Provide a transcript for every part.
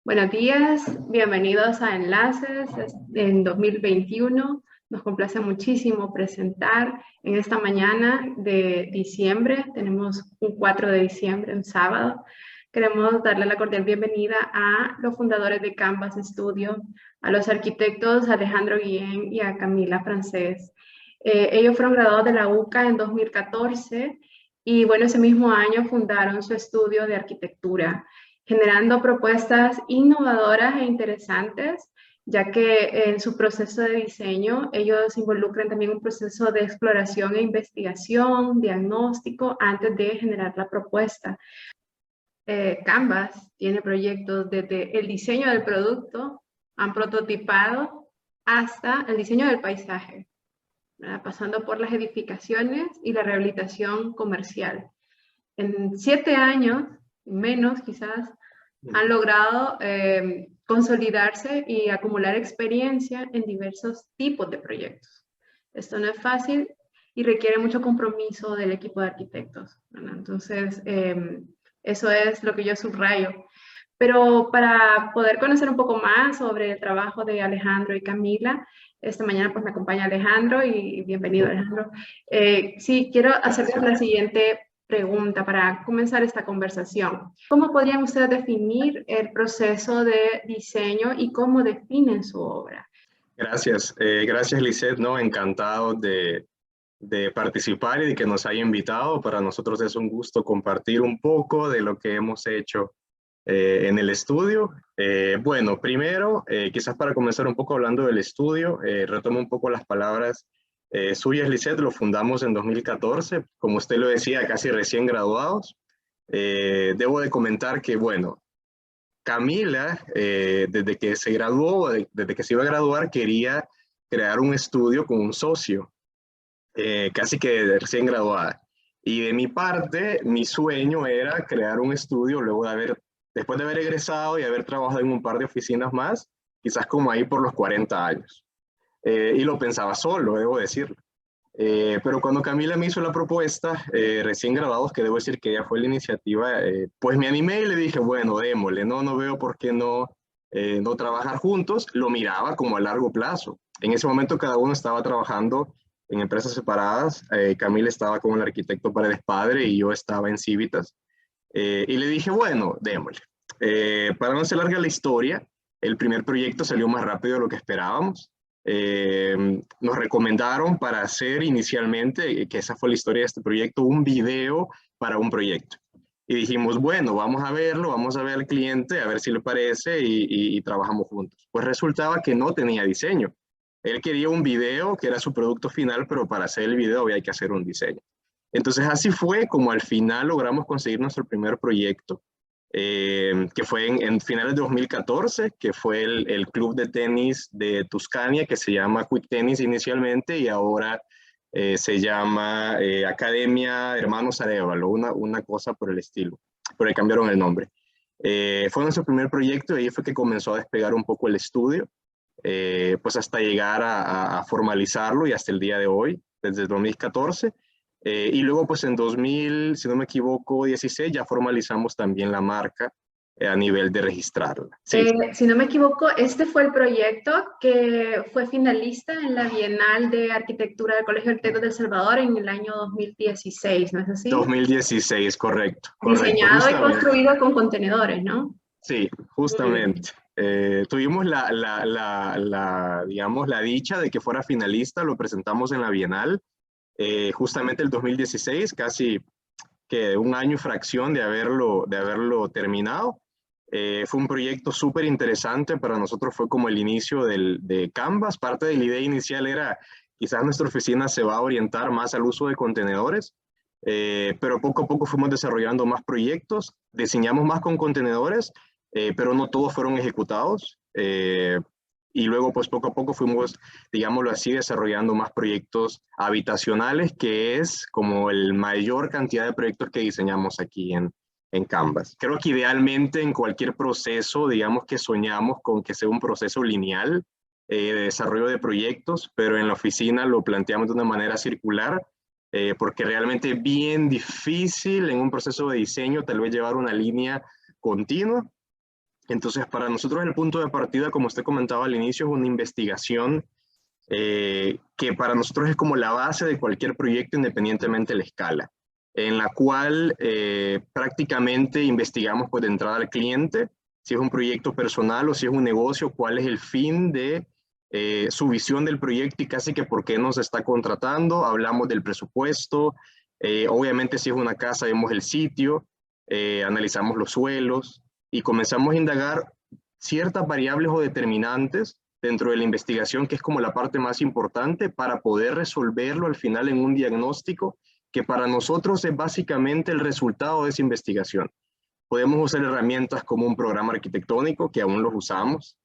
Buenos días, bienvenidos a Enlaces en 2021. Nos complace muchísimo presentar en esta mañana de diciembre. Tenemos un 4 de diciembre, un sábado. Queremos darle la cordial bienvenida a los fundadores de Canvas Studio, a los arquitectos Alejandro Guillén y a Camila Francés. Ellos fueron graduados de la UCA en 2014 y bueno, ese mismo año fundaron su estudio de arquitectura, generando propuestas innovadoras e interesantes, ya que en su proceso de diseño ellos involucran también un proceso de exploración e investigación, diagnóstico, antes de generar la propuesta. Canvas tiene proyectos desde el diseño del producto, han prototipado, hasta el diseño del paisaje, ¿verdad? Pasando por las edificaciones y la rehabilitación comercial. En 7 años, menos quizás, han logrado consolidarse y acumular experiencia en diversos tipos de proyectos. Esto no es fácil y requiere mucho compromiso del equipo de arquitectos, ¿verdad? Entonces, eso es lo que yo subrayo. Pero para poder conocer un poco más sobre el trabajo de Alejandro y Camila, esta mañana pues me acompaña Alejandro y bienvenido Alejandro. Sí, quiero hacerles la siguiente pregunta para comenzar esta conversación. ¿Cómo podrían ustedes definir el proceso de diseño y cómo definen su obra? Gracias, gracias Lisette, ¿no? Encantado de participar y de que nos haya invitado. Para nosotros es un gusto compartir un poco de lo que hemos hecho en el estudio. Bueno, primero, quizás para comenzar un poco hablando del estudio, retomo un poco las palabras suyas, Lisette. Lo fundamos en 2014, como usted lo decía, casi recién graduados. Debo de comentar que, bueno, Camila, desde que se graduó, desde que se iba a graduar, quería crear un estudio con un socio, casi que recién graduada. Y de mi parte, mi sueño era crear un estudio después de haber egresado y haber trabajado en un par de oficinas más, quizás como ahí por los 40 años. Y lo pensaba solo, debo decirlo. Pero cuando Camila me hizo la propuesta, recién graduados, que debo decir que ella fue la iniciativa, pues me animé y le dije, bueno, démosle, no veo por qué no trabajar juntos. Lo miraba como a largo plazo. En ese momento cada uno estaba trabajando en empresas separadas. Camila estaba con el arquitecto Paredes Padre y yo estaba en Civitas. Y le dije, bueno, démosle. Para no hacer larga la historia, el primer proyecto salió más rápido de lo que esperábamos. Nos recomendaron para hacer inicialmente, que esa fue la historia de este proyecto, un video para un proyecto. Y dijimos, bueno, vamos a verlo, vamos a ver al cliente, a ver si le parece y trabajamos juntos. Pues resultaba que no tenía diseño. Él quería un video que era su producto final, pero para hacer el video había que hacer un diseño. Entonces así fue como al final logramos conseguir nuestro primer proyecto, que fue en finales de 2014, que fue el club de tenis de Tuscania, que se llama Quick Tennis inicialmente y ahora se llama Academia Hermanos Arévalo, una cosa por el estilo, pero le cambiaron el nombre. Fue nuestro primer proyecto y ahí fue que comenzó a despegar un poco el estudio, pues hasta llegar a formalizarlo y hasta el día de hoy, desde 2014. Y luego, pues en 2000, si no me equivoco, 16, ya formalizamos también la marca a nivel de registrarla. Sí. Si no me equivoco, este fue el proyecto que fue finalista en la Bienal de Arquitectura del Colegio de Arquitectos de El Salvador en el año 2016, ¿no es así? 2016, correcto. Diseñado y construido con contenedores, ¿no? Sí, justamente. Tuvimos digamos, la dicha de que fuera finalista, lo presentamos en la Bienal, justamente el 2016, casi que un año y fracción de haberlo terminado. Fue un proyecto súper interesante, para nosotros fue como el inicio de Canvas. Parte de la idea inicial era, quizás nuestra oficina se va a orientar más al uso de contenedores, pero poco a poco fuimos desarrollando más proyectos, diseñamos más con contenedores, pero no todos fueron ejecutados. Y luego, pues poco a poco fuimos, digámoslo así, desarrollando más proyectos habitacionales, que es como el mayor cantidad de proyectos que diseñamos aquí en Canvas. Creo que idealmente en cualquier proceso, digamos que soñamos con que sea un proceso lineal de desarrollo de proyectos, pero en la oficina lo planteamos de una manera circular, porque realmente es bien difícil en un proceso de diseño tal vez llevar una línea continua. Entonces, para nosotros el punto de partida, como usted comentaba al inicio, es una investigación que para nosotros es como la base de cualquier proyecto independientemente de la escala, en la cual prácticamente investigamos pues, de entrada al cliente, si es un proyecto personal o si es un negocio, cuál es el fin de su visión del proyecto y casi que por qué nos está contratando. Hablamos del presupuesto, obviamente si es una casa vemos el sitio, analizamos los suelos y comenzamos a indagar ciertas variables o determinantes dentro de la investigación, que es como la parte más importante para poder resolverlo al final en un diagnóstico que para nosotros es básicamente el resultado de esa investigación. Podemos usar herramientas como un programa arquitectónico, que aún los usamos.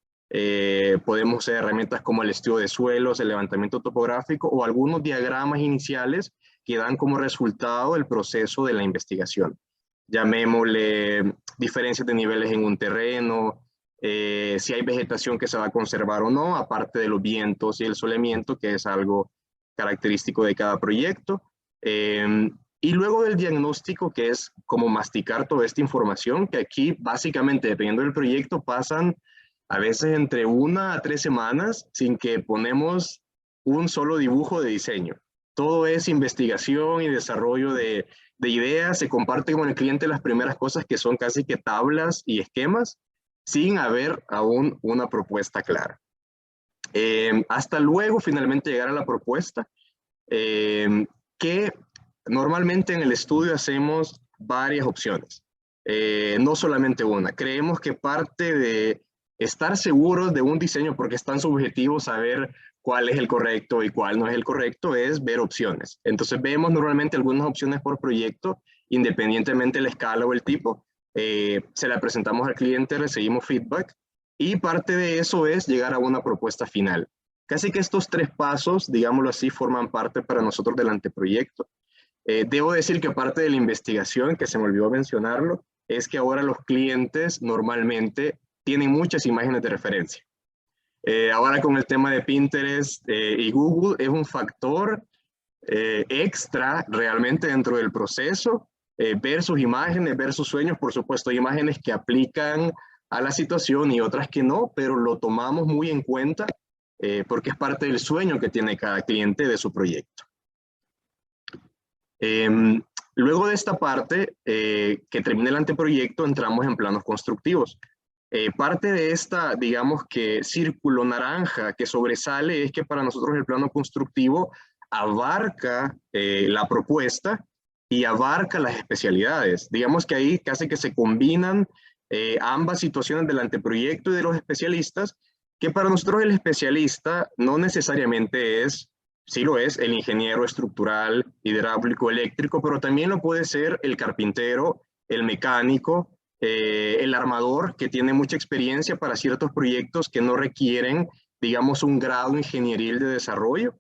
Podemos usar herramientas como el estudio de suelos, el levantamiento topográfico o algunos diagramas iniciales que dan como resultado el proceso de la investigación. Llamémosle diferencias de niveles en un terreno, si hay vegetación que se va a conservar o no, aparte de los vientos y el soleamiento, que es algo característico de cada proyecto. Y luego del diagnóstico, que es como masticar toda esta información, que aquí básicamente, dependiendo del proyecto, pasan a veces entre 1 a 3 semanas sin que ponemos un solo dibujo de diseño. Todo es investigación y desarrollo de ideas, se comparte con el cliente las primeras cosas que son casi que tablas y esquemas, sin haber aún una propuesta clara. Hasta luego finalmente llegar a la propuesta, que normalmente en el estudio hacemos varias opciones, no solamente una. Creemos que parte de estar seguros de un diseño, porque es tan subjetivo saber cuál es el correcto y cuál no es el correcto, es ver opciones. Entonces vemos normalmente algunas opciones por proyecto, independientemente de la escala o el tipo. Se la presentamos al cliente, recibimos feedback y parte de eso es llegar a una propuesta final. Casi que estos 3 pasos, digámoslo así, forman parte para nosotros del anteproyecto. Debo decir que parte de la investigación, que se me olvidó mencionarlo, es que ahora los clientes normalmente tienen muchas imágenes de referencia. Ahora con el tema de Pinterest y Google es un factor extra realmente dentro del proceso, ver sus imágenes, ver sus sueños, por supuesto hay imágenes que aplican a la situación y otras que no, pero lo tomamos muy en cuenta porque es parte del sueño que tiene cada cliente de su proyecto. Luego de esta parte, que termina el anteproyecto, entramos en planos constructivos. Parte de esta, digamos que círculo naranja que sobresale es que para nosotros el plano constructivo abarca la propuesta y abarca las especialidades. Digamos que ahí casi que se combinan ambas situaciones del anteproyecto y de los especialistas, que para nosotros el especialista no necesariamente es, sí lo es, el ingeniero estructural, hidráulico, eléctrico, pero también lo puede ser el carpintero, el mecánico, el armador, que tiene mucha experiencia para ciertos proyectos que no requieren, digamos, un grado ingenieril de desarrollo,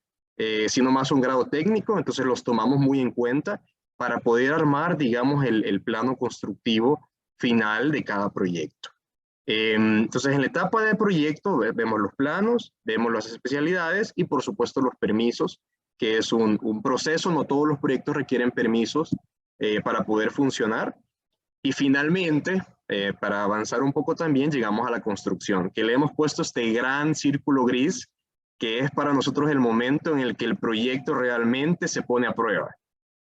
sino más un grado técnico. Entonces los tomamos muy en cuenta para poder armar, digamos, el plano constructivo final de cada proyecto. Entonces, en la etapa de proyecto vemos los planos, vemos las especialidades y, por supuesto, los permisos, que es un proceso. No todos los proyectos requieren permisos para poder funcionar. Y finalmente, para avanzar un poco también, llegamos a la construcción, que le hemos puesto este gran círculo gris, que es para nosotros el momento en el que el proyecto realmente se pone a prueba.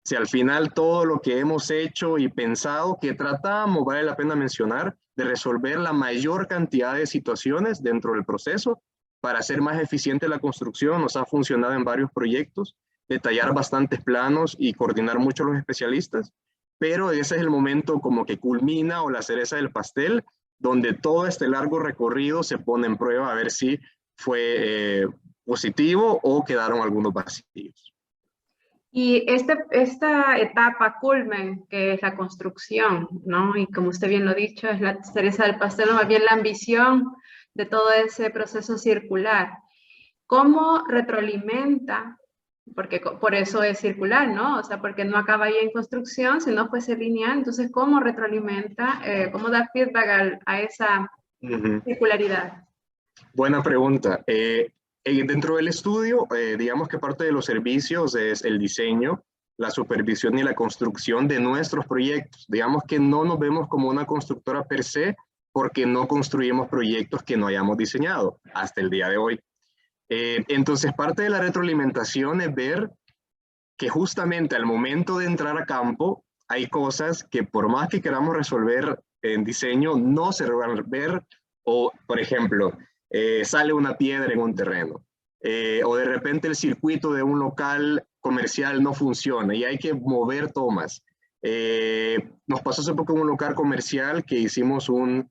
Si al final todo lo que hemos hecho y pensado, que tratamos, vale la pena mencionar, de resolver la mayor cantidad de situaciones dentro del proceso para hacer más eficiente la construcción, nos ha funcionado en varios proyectos, detallar bastantes planos y coordinar mucho los especialistas, pero ese es el momento como que culmina o la cereza del pastel, donde todo este largo recorrido se pone en prueba a ver si fue positivo o quedaron algunos vacíos. Y esta etapa culmen, que es la construcción, ¿no? Y como usted bien lo ha dicho, es la cereza del pastel, más bien la ambición de todo ese proceso circular. ¿Cómo retroalimenta? Porque por eso es circular, ¿no? O sea, porque no acaba ahí en construcción, si no fuese lineal. Entonces, ¿cómo retroalimenta? ¿Cómo da feedback a esa circularidad? Buena pregunta. Dentro del estudio, digamos que parte de los servicios es el diseño, la supervisión y la construcción de nuestros proyectos. Digamos que no nos vemos como una constructora per se, porque no construimos proyectos que no hayamos diseñado hasta el día de hoy. Entonces, parte de la retroalimentación es ver que justamente al momento de entrar a campo, hay cosas que por más que queramos resolver en diseño, no se van a ver, o por ejemplo, sale una piedra en un terreno, o de repente el circuito de un local comercial no funciona y hay que mover tomas. Nos pasó hace poco en un local comercial que hicimos un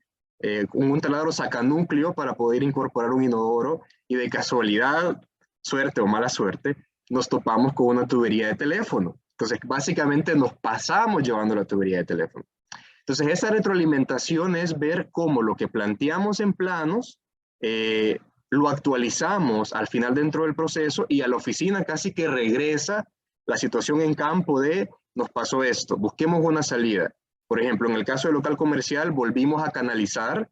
taladro sacanúcleo para poder incorporar un inodoro y de casualidad, suerte o mala suerte, nos topamos con una tubería de teléfono. Entonces, básicamente nos pasamos llevando la tubería de teléfono. Entonces, esa retroalimentación es ver cómo lo que planteamos en planos lo actualizamos al final dentro del proceso y a la oficina casi que regresa la situación en campo de nos pasó esto, busquemos una salida. Por ejemplo, en el caso del local comercial, volvimos a canalizar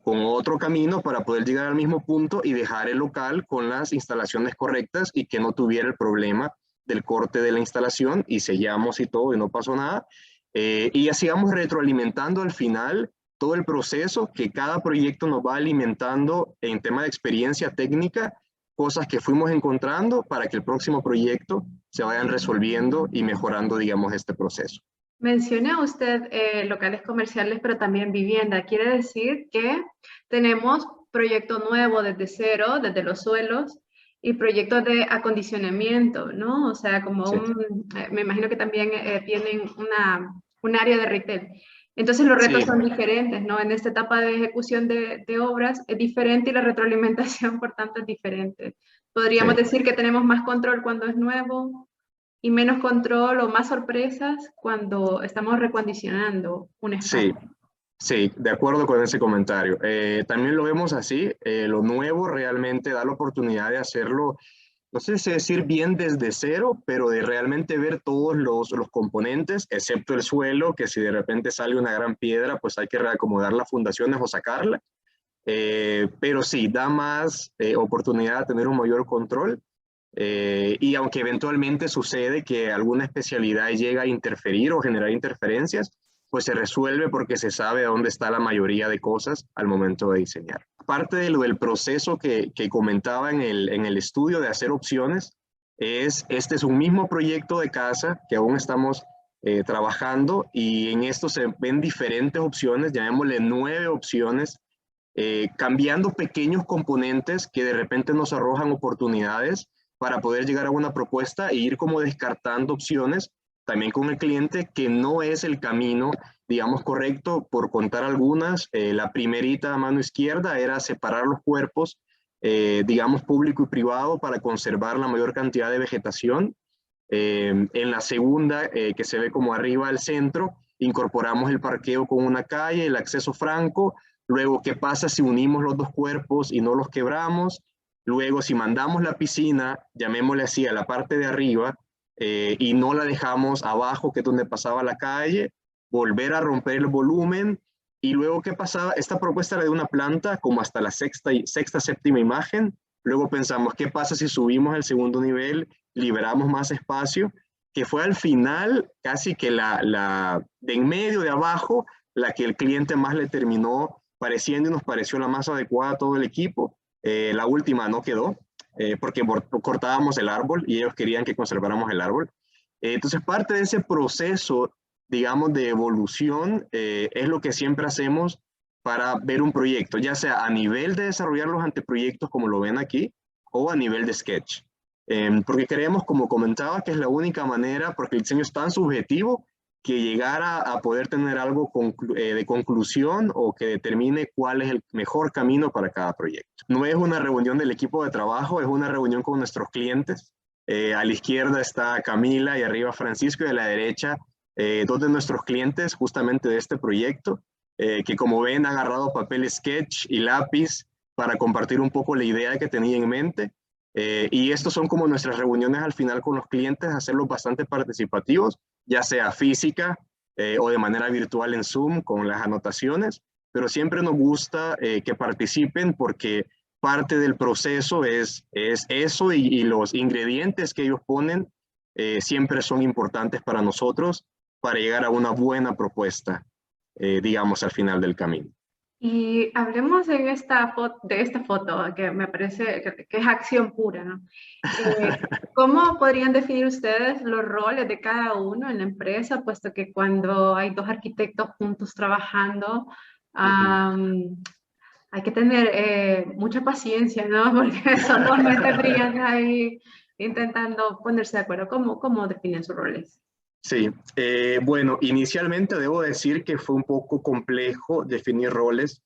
con otro camino para poder llegar al mismo punto y dejar el local con las instalaciones correctas y que no tuviera el problema del corte de la instalación y sellamos y todo y no pasó nada. Y así vamos retroalimentando al final todo el proceso que cada proyecto nos va alimentando en tema de experiencia técnica, cosas que fuimos encontrando para que el próximo proyecto se vayan resolviendo y mejorando, digamos, este proceso. Menciona usted locales comerciales, pero también vivienda. Quiere decir que tenemos proyecto nuevo desde cero, desde los suelos, y proyectos de acondicionamiento, ¿no? O sea, como Sí. me imagino que también tienen un área de retail. Entonces los retos Sí. son diferentes, ¿no? En esta etapa de ejecución de obras es diferente y la retroalimentación, por tanto, es diferente. Podríamos Sí. decir que tenemos más control cuando es nuevo, y menos control o más sorpresas cuando estamos recondicionando un Sí, espacio. sí, de acuerdo con ese comentario. También lo vemos así, lo nuevo realmente da la oportunidad de hacerlo, no sé si decir bien desde cero, pero de realmente ver todos los componentes, excepto el suelo, que si de repente sale una gran piedra, pues hay que reacomodar las fundaciones o sacarla. Pero sí, da más oportunidad de tener un mayor control. Y aunque eventualmente sucede que alguna especialidad llega a interferir o generar interferencias, pues se resuelve porque se sabe dónde está la mayoría de cosas al momento de diseñar. Parte de lo del proceso que comentaba en el estudio de hacer opciones, este es un mismo proyecto de casa que aún estamos trabajando y en esto se ven diferentes opciones, llamémosle 9 opciones, cambiando pequeños componentes que de repente nos arrojan oportunidades para poder llegar a una propuesta e ir como descartando opciones también con el cliente que no es el camino, digamos, correcto. Por contar algunas, la primerita a mano izquierda era separar los cuerpos, digamos, público y privado para conservar la mayor cantidad de vegetación. En la segunda, que se ve como arriba al centro, incorporamos el parqueo con una calle, el acceso franco. Luego, ¿qué pasa si unimos los dos cuerpos y no los quebramos? Luego, si mandamos la piscina, llamémosle así, a la parte de arriba, y no la dejamos abajo, que es donde pasaba la calle, volver a romper el volumen. Y luego, ¿qué pasaba? Esta propuesta era de una planta como hasta la sexta, séptima imagen. Luego pensamos, ¿qué pasa si subimos al segundo nivel, liberamos más espacio? Que fue al final casi que la de en medio, de abajo, la que el cliente más le terminó pareciendo y nos pareció la más adecuada a todo el equipo. La última no quedó, porque cortábamos el árbol y ellos querían que conserváramos el árbol. Entonces, parte de ese proceso, digamos, de evolución es lo que siempre hacemos para ver un proyecto, ya sea a nivel de desarrollar los anteproyectos, como lo ven aquí, o a nivel de sketch. Porque creemos, como comentaba, que es la única manera, porque el diseño es tan subjetivo, que llegar a poder tener algo de conclusión o que determine cuál es el mejor camino para cada proyecto. No es una reunión del equipo de trabajo, es una reunión con nuestros clientes. A la izquierda está Camila y arriba Francisco, y a la derecha dos de nuestros clientes justamente de este proyecto, que como ven han agarrado papel sketch y lápiz para compartir un poco la idea que tenía en mente. Y estos son como nuestras reuniones al final con los clientes, hacerlos bastante participativos, ya sea física o de manera virtual en Zoom con las anotaciones, pero siempre nos gusta que participen porque parte del proceso es eso y los ingredientes que ellos ponen siempre son importantes para nosotros para llegar a una buena propuesta, digamos, al final del camino. Y hablemos en de esta foto, que me parece que es acción pura, ¿no? ¿Cómo podrían definir ustedes los roles de cada uno en la empresa, puesto que cuando hay dos arquitectos juntos trabajando, Ujú. hay que tener mucha paciencia, ¿no? Porque son dos mentes brillantes ahí intentando ponerse de acuerdo. ¿Cómo definen sus roles? Sí, bueno, inicialmente debo decir que fue un poco complejo definir roles,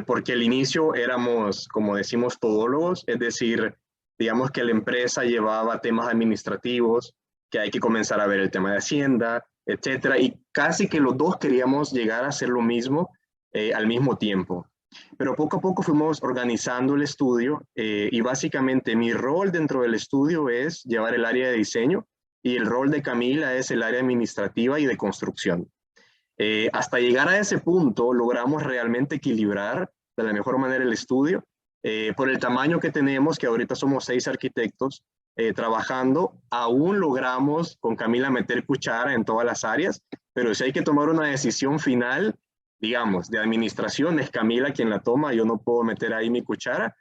porque al inicio éramos, como decimos, todólogos, es decir, digamos que la empresa llevaba temas administrativos, que hay que comenzar a ver el tema de Hacienda, etcétera, y casi que los dos queríamos llegar a hacer lo mismo al mismo tiempo. Pero poco a poco fuimos organizando el estudio y básicamente mi rol dentro del estudio es llevar el área de diseño y el rol de Camila es el área administrativa y de construcción. Hasta llegar a ese punto logramos realmente equilibrar de la mejor manera el estudio por el tamaño que tenemos, que ahorita somos 6 arquitectos trabajando, aún logramos con Camila meter cuchara en todas las áreas, pero si hay que tomar una decisión final, digamos, de administración, es Camila quien la toma, yo no puedo meter ahí mi cuchara.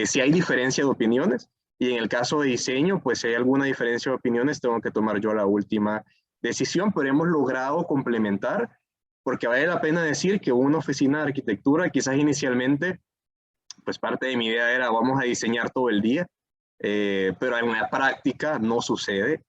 Si hay diferencia de opiniones, y en el caso de diseño, pues si hay alguna diferencia de opiniones, tengo que tomar yo la última decisión, pero hemos logrado complementar, porque vale la pena decir que una oficina de arquitectura, quizás inicialmente, pues parte de mi idea era vamos a diseñar todo el día, pero en la práctica no sucede.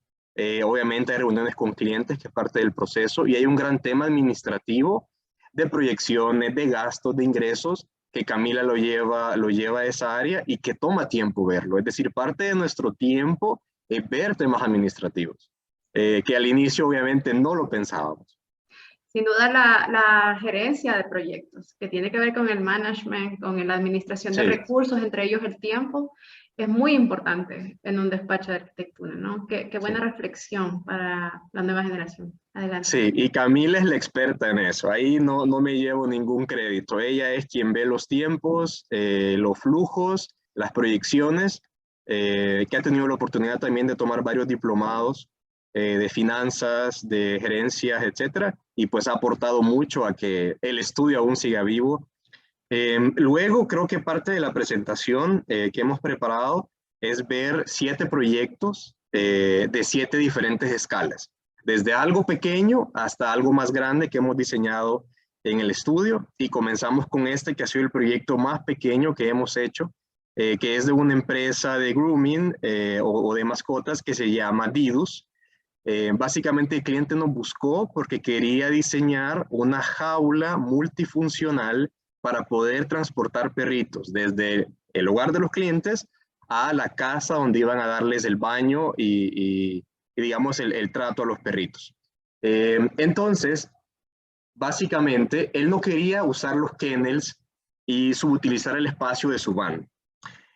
Obviamente hay reuniones con clientes, que es parte del proceso, y hay un gran tema administrativo de proyecciones, de gastos, de ingresos, que Camila lo lleva a esa área y que toma tiempo verlo. Es decir, parte de nuestro tiempo es ver temas administrativos, que al inicio obviamente no lo pensábamos. Sin duda la gerencia de proyectos, que tiene que ver con el management, con la administración de Sí. recursos, entre ellos el tiempo, es muy importante en un despacho de arquitectura, ¿no? Qué buena Sí. reflexión para la nueva generación. Adelante. Sí, y Camila es la experta en eso. Ahí no me llevo ningún crédito. Ella es quien ve los tiempos, los flujos, las proyecciones, que ha tenido la oportunidad también de tomar varios diplomados de finanzas, de gerencias, etcétera, y pues ha aportado mucho a que el estudio aún siga vivo. Luego creo que parte de la presentación que hemos preparado es ver 7 proyectos de 7 diferentes escalas, desde algo pequeño hasta algo más grande que hemos diseñado en el estudio, y comenzamos con este que ha sido el proyecto más pequeño que hemos hecho, que es de una empresa de grooming o de mascotas que se llama Didus. Básicamente el cliente nos buscó porque quería diseñar una jaula multifuncional para poder transportar perritos desde el hogar de los clientes a la casa donde iban a darles el baño y digamos, el trato a los perritos. Entonces, básicamente, él no quería usar los kennels y subutilizar el espacio de su van.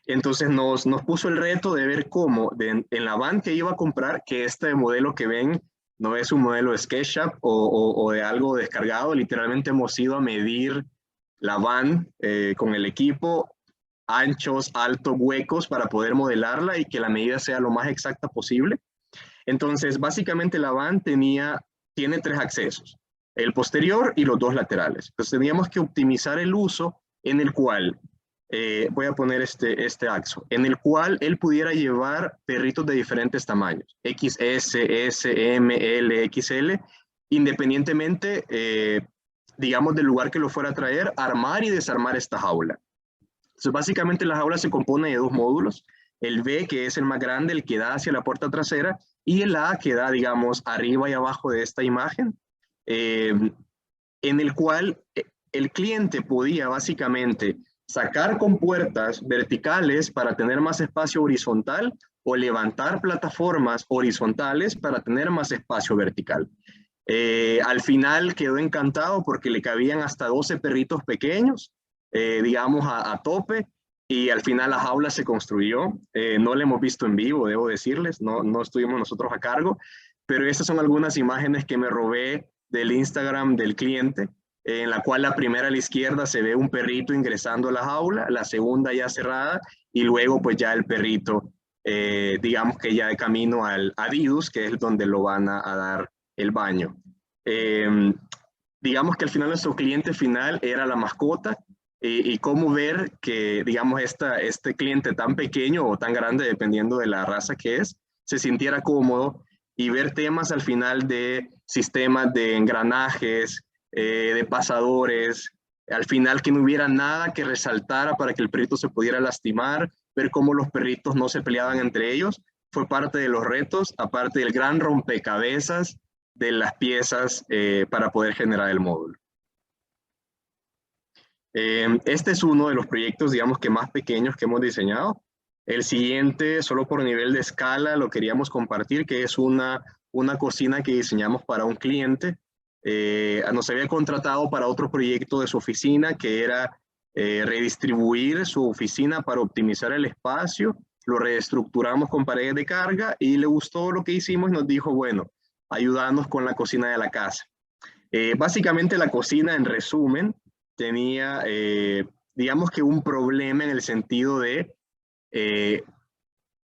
Entonces nos puso el reto de ver cómo en la van que iba a comprar, que este modelo que ven no es un modelo de SketchUp o de algo descargado, literalmente hemos ido a medir la van con el equipo, anchos, altos, huecos, para poder modelarla y que la medida sea lo más exacta posible. Entonces, básicamente la van tiene 3 accesos, el posterior y los 2 laterales. Entonces teníamos que optimizar el uso en el cual voy a poner este axo, en el cual él pudiera llevar perritos de diferentes tamaños, XS, S, M, L, XL, independientemente, digamos, del lugar que lo fuera a traer, armar y desarmar esta jaula. Entonces, básicamente la jaula se compone de 2 módulos, el B, que es el más grande, el que da hacia la puerta trasera, y el A, que da, digamos, arriba y abajo de esta imagen, en el cual el cliente podía básicamente sacar compuertas verticales para tener más espacio horizontal o levantar plataformas horizontales para tener más espacio vertical. Al final quedó encantado porque le cabían hasta 12 perritos pequeños, digamos a tope, y al final la jaula se construyó. No la hemos visto en vivo, debo decirles, no estuvimos nosotros a cargo, pero estas son algunas imágenes que me robé del Instagram del cliente, en la cual la primera a la izquierda se ve un perrito ingresando a la jaula, la segunda ya cerrada, y luego pues ya el perrito, digamos que ya de camino al Didus, que es donde lo van a dar el baño. Digamos que al final nuestro cliente final era la mascota, y cómo ver que, digamos, este cliente tan pequeño o tan grande, dependiendo de la raza que es, se sintiera cómodo y ver temas al final de sistemas de engranajes, de pasadores, al final que no hubiera nada que resaltara para que el perrito se pudiera lastimar, ver cómo los perritos no se peleaban entre ellos, fue parte de los retos, aparte del gran rompecabezas de las piezas para poder generar el módulo. Este es uno de los proyectos, digamos que más pequeños que hemos diseñado. El siguiente, solo por nivel de escala, lo queríamos compartir, que es una cocina que diseñamos para un cliente. Nos había contratado para otro proyecto de su oficina, que era redistribuir su oficina para optimizar el espacio. Lo reestructuramos con paredes de carga y le gustó lo que hicimos y nos dijo, bueno, ayúdanos con la cocina de la casa. Básicamente la cocina, en resumen, tenía, digamos que un problema en el sentido de,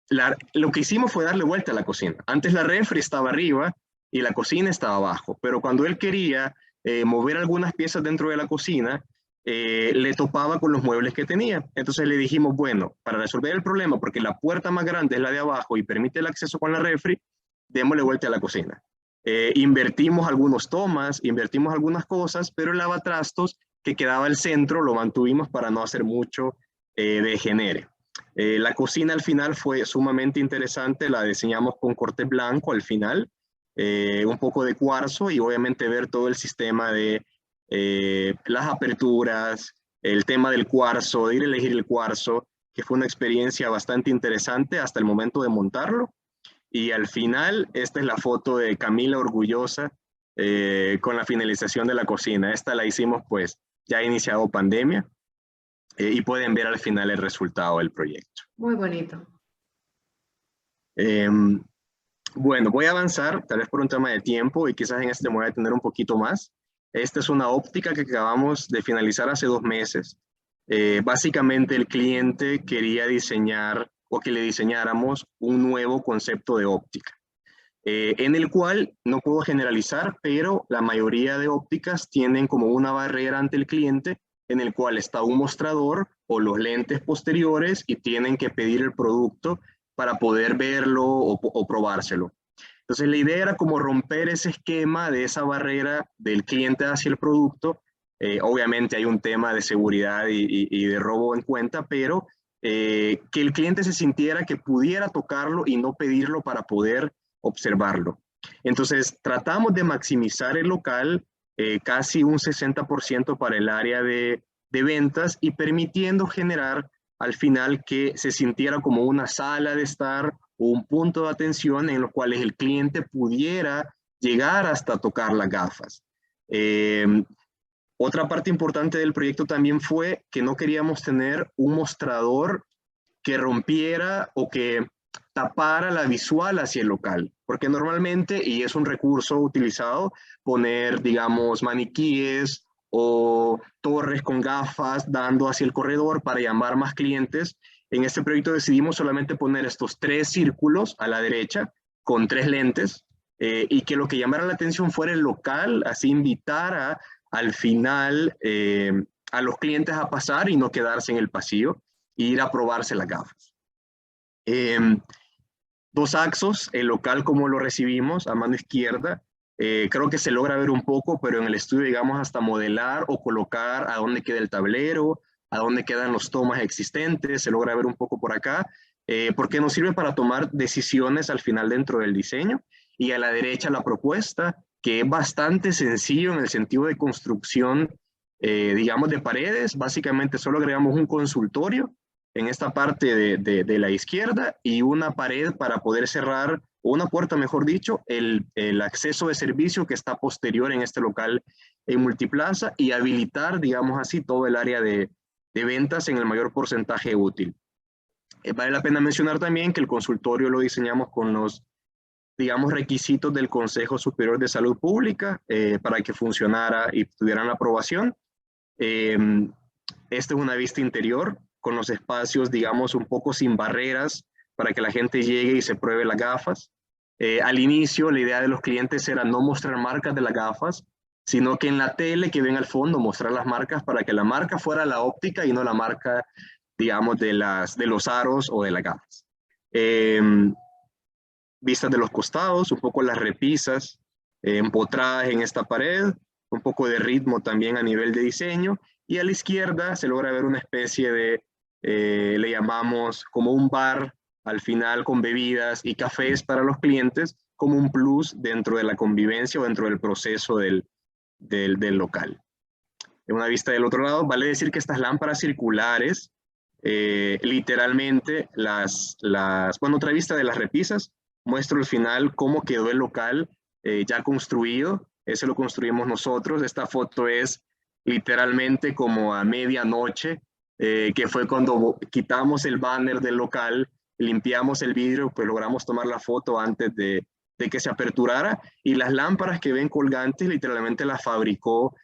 lo que hicimos fue darle vuelta a la cocina. Antes la refri estaba arriba y la cocina estaba abajo, pero cuando él quería mover algunas piezas dentro de la cocina, le topaba con los muebles que tenía. Entonces le dijimos, bueno, para resolver el problema, porque la puerta más grande es la de abajo y permite el acceso con la refri, démosle vuelta a la cocina. Invertimos algunos tomas, invertimos algunas cosas, pero el lavatrastos que quedaba al centro lo mantuvimos para no hacer mucho degenere. La cocina al final fue sumamente interesante, la diseñamos con corte blanco al final, un poco de cuarzo y obviamente ver todo el sistema de las aperturas, el tema del cuarzo, de ir a elegir el cuarzo, que fue una experiencia bastante interesante hasta el momento de montarlo. Y al final, esta es la foto de Camila orgullosa con la finalización de la cocina. Esta la hicimos pues ya ha iniciado pandemia y pueden ver al final el resultado del proyecto. Muy bonito. Bueno, voy a avanzar, tal vez por un tema de tiempo y quizás en este me voy a detener un poquito más. Esta es una óptica que acabamos de finalizar hace 2 meses. Básicamente el cliente quería diseñar o que le diseñáramos un nuevo concepto de óptica, en el cual no puedo generalizar, pero la mayoría de ópticas tienen como una barrera ante el cliente en el cual está un mostrador o los lentes posteriores y tienen que pedir el producto para poder verlo o probárselo. Entonces la idea era como romper ese esquema de esa barrera del cliente hacia el producto. Obviamente hay un tema de seguridad y de robo en cuenta, pero que el cliente se sintiera que pudiera tocarlo y no pedirlo para poder observarlo. Entonces tratamos de maximizar el local, casi un 60% para el área de ventas y permitiendo generar al final que se sintiera como una sala de estar o un punto de atención en los cuales el cliente pudiera llegar hasta tocar las gafas. Otra parte importante del proyecto también fue que no queríamos tener un mostrador que rompiera o que tapara la visual hacia el local, porque normalmente, y es un recurso utilizado, poner, digamos, maniquíes o torres con gafas dando hacia el corredor para llamar más clientes. En este proyecto decidimos solamente poner estos 3 círculos a la derecha con 3 lentes y que lo que llamara la atención fuera el local, así invitara al final a los clientes a pasar y no quedarse en el pasillo e ir a probarse las gafas. 2 axos, el local como lo recibimos a mano izquierda, creo que se logra ver un poco, pero en el estudio llegamos hasta modelar o colocar a dónde queda el tablero, a dónde quedan los tomas existentes, se logra ver un poco por acá, porque nos sirve para tomar decisiones al final dentro del diseño. Y a la derecha la propuesta, que es bastante sencillo en el sentido de construcción, digamos, de paredes. Básicamente solo agregamos un consultorio en esta parte de la izquierda y una pared para poder cerrar, o una puerta mejor dicho, el acceso de servicio que está posterior en este local en Multiplaza y habilitar, digamos así, todo el área de ventas en el mayor porcentaje útil. Vale la pena mencionar también que el consultorio lo diseñamos con los, digamos, requisitos del Consejo Superior de Salud Pública para que funcionara y tuvieran la aprobación. Esta es una vista interior con los espacios, digamos, un poco sin barreras para que la gente llegue y se pruebe las gafas. Al inicio, la idea de los clientes era no mostrar marcas de las gafas, sino que en la tele que ven al fondo mostrar las marcas para que la marca fuera la óptica y no la marca, digamos, de los aros o de las gafas. Vistas de los costados, un poco las repisas empotradas en esta pared, un poco de ritmo también a nivel de diseño, y a la izquierda se logra ver una especie de, le llamamos como un bar al final con bebidas y cafés para los clientes, como un plus dentro de la convivencia o dentro del proceso del local. En una vista del otro lado, vale decir que estas lámparas circulares, literalmente bueno, otra vista de las repisas, muestro al final cómo quedó el local ya construido. Ese lo construimos nosotros. Esta foto es literalmente como a medianoche, que fue cuando quitamos el banner del local, limpiamos el vidrio, pues logramos tomar la foto antes de que se aperturara, y las lámparas que ven colgantes literalmente las fabricó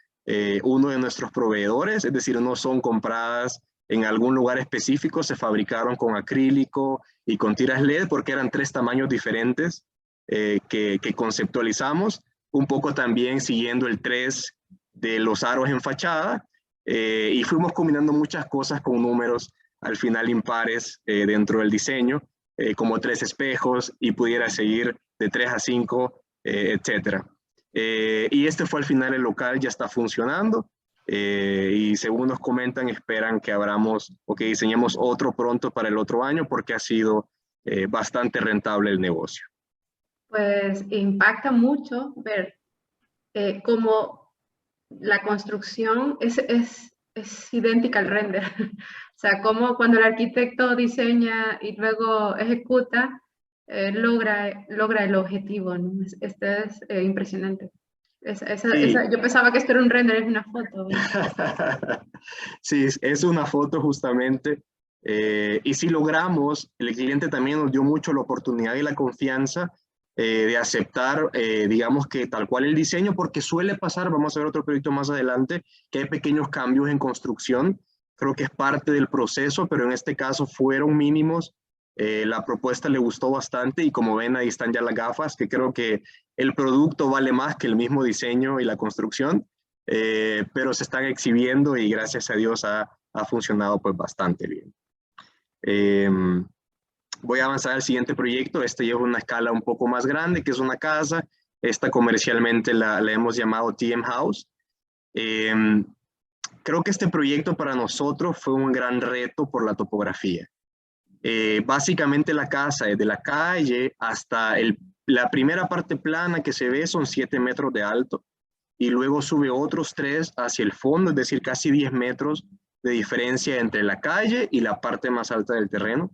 uno de nuestros proveedores, es decir, no son compradas en algún lugar específico, se fabricaron con acrílico y con tiras LED porque eran 3 tamaños diferentes que conceptualizamos, un poco también siguiendo el 3 de los aros en fachada, y fuimos combinando muchas cosas con números al final impares dentro del diseño, como 3 espejos, y pudiera seguir de 3 a 5, etcétera. Y este fue al final el local, ya está funcionando, y según nos comentan, esperan que abramos o que diseñemos otro pronto para el otro año, porque ha sido bastante rentable el negocio. Pues impacta mucho ver cómo la construcción es idéntica al render. O sea, como cuando el arquitecto diseña y luego ejecuta, logra el objetivo, ¿no? Esto es impresionante. Sí. Yo pensaba que esto era un render, es una foto. Sí, es una foto justamente. Y si logramos, el cliente también nos dio mucho la oportunidad y la confianza de aceptar, digamos que tal cual el diseño, porque suele pasar, vamos a ver otro proyecto más adelante, que hay pequeños cambios en construcción. Creo que es parte del proceso, pero en este caso fueron mínimos. La propuesta le gustó bastante y como ven ahí están ya las gafas, que creo que el producto vale más que el mismo diseño y la construcción, pero se están exhibiendo y gracias a Dios ha funcionado pues bastante bien. Voy a avanzar al siguiente proyecto. Este lleva una escala un poco más grande, que es una casa. Esta comercialmente la hemos llamado TM House. Creo que este proyecto para nosotros fue un gran reto por la topografía. Básicamente la casa desde la calle hasta la primera parte plana que se ve son 7 metros de alto y luego sube otros 3 hacia el fondo, es decir, casi 10 metros de diferencia entre la calle y la parte más alta del terreno.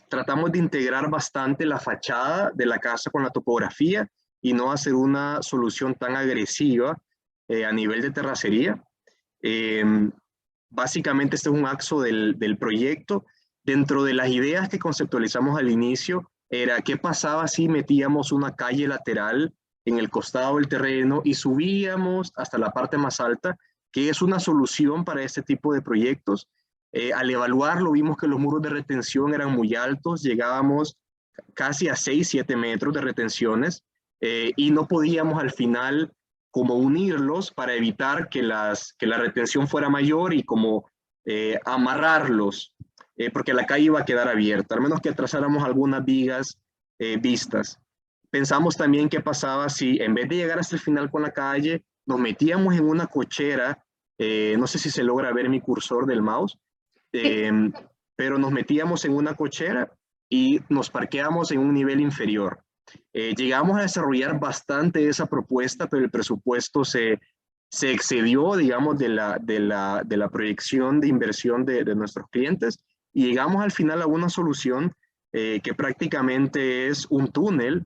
Tratamos de integrar bastante la fachada de la casa con la topografía y no hacer una solución tan agresiva a nivel de terracería. Básicamente este es un axo del proyecto. Dentro de las ideas que conceptualizamos al inicio era qué pasaba si metíamos una calle lateral en el costado del terreno y subíamos hasta la parte más alta, que es una solución para este tipo de proyectos. Al evaluarlo vimos que los muros de retención eran muy altos, llegábamos casi a 6-7 metros de retenciones y no podíamos al final como unirlos para evitar que la retención fuera mayor y como amarrarlos, porque la calle iba a quedar abierta, al menos que trazáramos algunas vigas vistas. Pensamos también qué pasaba si en vez de llegar hasta el final con la calle, nos metíamos en una cochera, no sé si se logra ver mi cursor del mouse, pero nos metíamos en una cochera y nos parqueamos en un nivel inferior. Llegamos a desarrollar bastante esa propuesta, pero el presupuesto se excedió, digamos, de la proyección de inversión de nuestros clientes y llegamos al final a una solución que prácticamente es un túnel,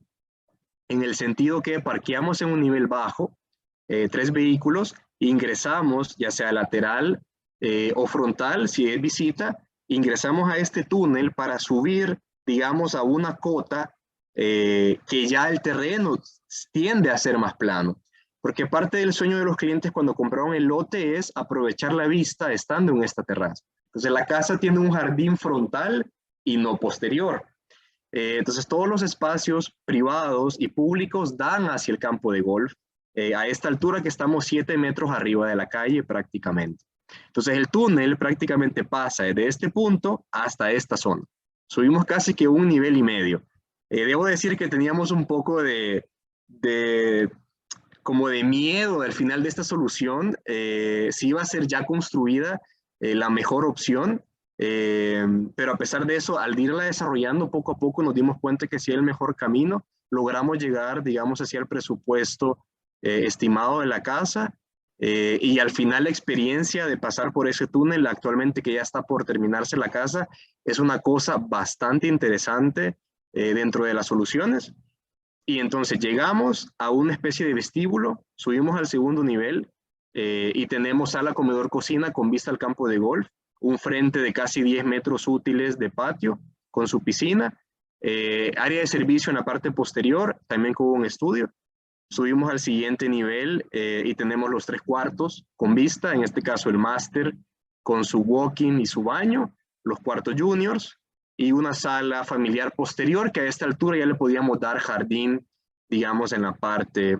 en el sentido que parqueamos en un nivel bajo, 3 vehículos, ingresamos ya sea lateral o frontal, si es visita, ingresamos a este túnel para subir, digamos, a una cota que ya el terreno tiende a ser más plano. Porque parte del sueño de los clientes cuando compraron el lote es aprovechar la vista estando en esta terraza. Entonces la casa tiene un jardín frontal y no posterior. Entonces todos los espacios privados y públicos dan hacia el campo de golf, a esta altura que estamos 7 metros arriba de la calle prácticamente. Entonces el túnel prácticamente pasa desde este punto hasta esta zona. Subimos casi que 1,5 niveles. Debo decir que teníamos un poco como de miedo al final de esta solución, si iba a ser ya construida la mejor opción, pero a pesar de eso, al irla desarrollando poco a poco nos dimos cuenta que sí era el mejor camino, logramos llegar, digamos, hacia el presupuesto estimado de la casa, y al final la experiencia de pasar por ese túnel, actualmente que ya está por terminarse la casa, es una cosa bastante interesante dentro de las soluciones. Y entonces llegamos a una especie de vestíbulo, subimos al segundo nivel y tenemos sala, comedor, cocina con vista al campo de golf, un frente de casi 10 metros útiles de patio con su piscina, área de servicio en la parte posterior, también con un estudio. Subimos al siguiente nivel y tenemos los 3 cuartos con vista, en este caso el máster con su walk-in y su baño, los cuartos juniors y una sala familiar posterior que a esta altura ya le podíamos dar jardín, digamos, en la parte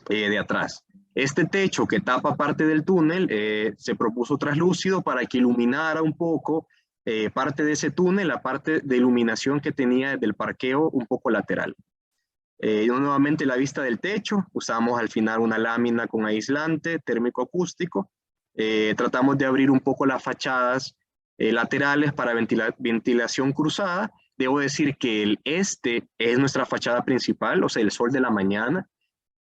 de atrás. Este techo que tapa parte del túnel se propuso traslúcido para que iluminara un poco parte de ese túnel, la parte de iluminación que tenía del parqueo un poco lateral. Nuevamente la vista del techo, usamos al final una lámina con aislante térmico acústico, tratamos de abrir un poco las fachadas laterales para ventilación cruzada. Debo decir que el este es nuestra fachada principal, o sea, el sol de la mañana,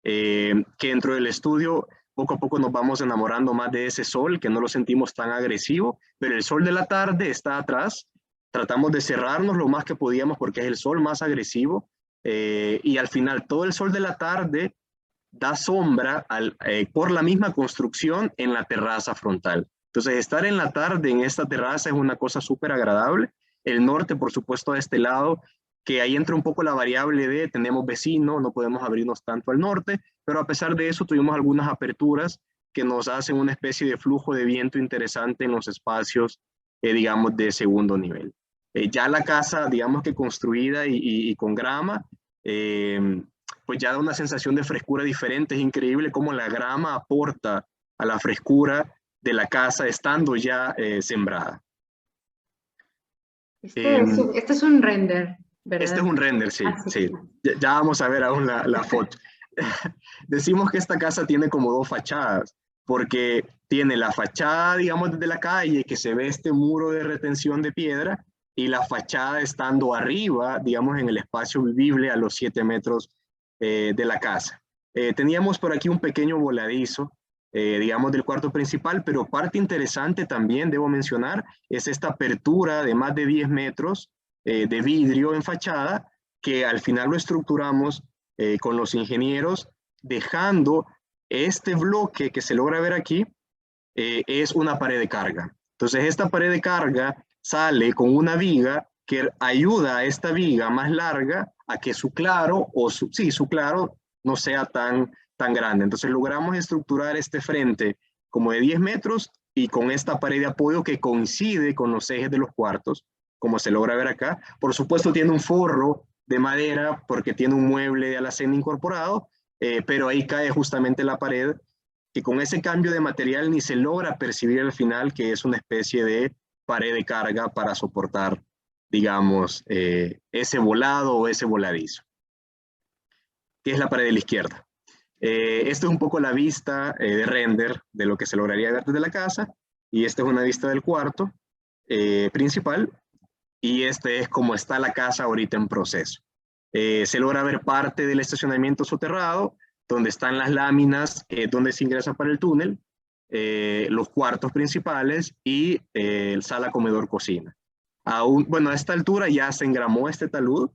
que dentro del estudio poco a poco nos vamos enamorando más de ese sol, que no lo sentimos tan agresivo, pero el sol de la tarde está atrás, tratamos de cerrarnos lo más que podíamos porque es el sol más agresivo, y al final todo el sol de la tarde da sombra por la misma construcción en la terraza frontal. Entonces estar en la tarde en esta terraza es una cosa súper agradable. El norte, por supuesto, de este lado, que ahí entra un poco la variable de tenemos vecinos, no podemos abrirnos tanto al norte, pero a pesar de eso tuvimos algunas aperturas que nos hacen una especie de flujo de viento interesante en los espacios, digamos, de segundo nivel. Ya la casa, digamos que construida y con grama, pues ya da una sensación de frescura diferente. Es increíble cómo la grama aporta a la frescura de la casa estando ya sembrada. Este es un render, ¿verdad? Este es un render, sí. Sí. Ya vamos a ver aún la foto. Decimos que esta casa tiene como 2 fachadas, porque tiene la fachada, digamos, desde la calle, que se ve este muro de retención de piedra, y la fachada estando arriba, digamos, en el espacio vivible a los 7 metros de la casa. Teníamos por aquí un pequeño voladizo, digamos, del cuarto principal, pero parte interesante también, debo mencionar, es esta apertura de más de 10 metros de vidrio en fachada, que al final lo estructuramos con los ingenieros, dejando este bloque que se logra ver aquí, es una pared de carga. Entonces esta pared de carga sale con una viga que ayuda a esta viga más larga a que su claro, su claro no sea tan grande. Entonces logramos estructurar este frente como de 10 metros y con esta pared de apoyo que coincide con los ejes de los cuartos, como se logra ver acá. Por supuesto tiene un forro de madera porque tiene un mueble de alacena incorporado, pero ahí cae justamente la pared, que con ese cambio de material ni se logra percibir al final que es una especie de pared de carga para soportar, digamos, ese volado o ese voladizo, que es la pared de la izquierda. Esto es un poco la vista de render de lo que se lograría ver desde la casa, y esta es una vista del cuarto principal, y este es como está la casa ahorita en proceso. Se logra ver parte del estacionamiento soterrado, donde están las láminas, donde se ingresa para el túnel, los cuartos principales y el sala, comedor, cocina. Bueno, a esta altura ya se engramó este talud,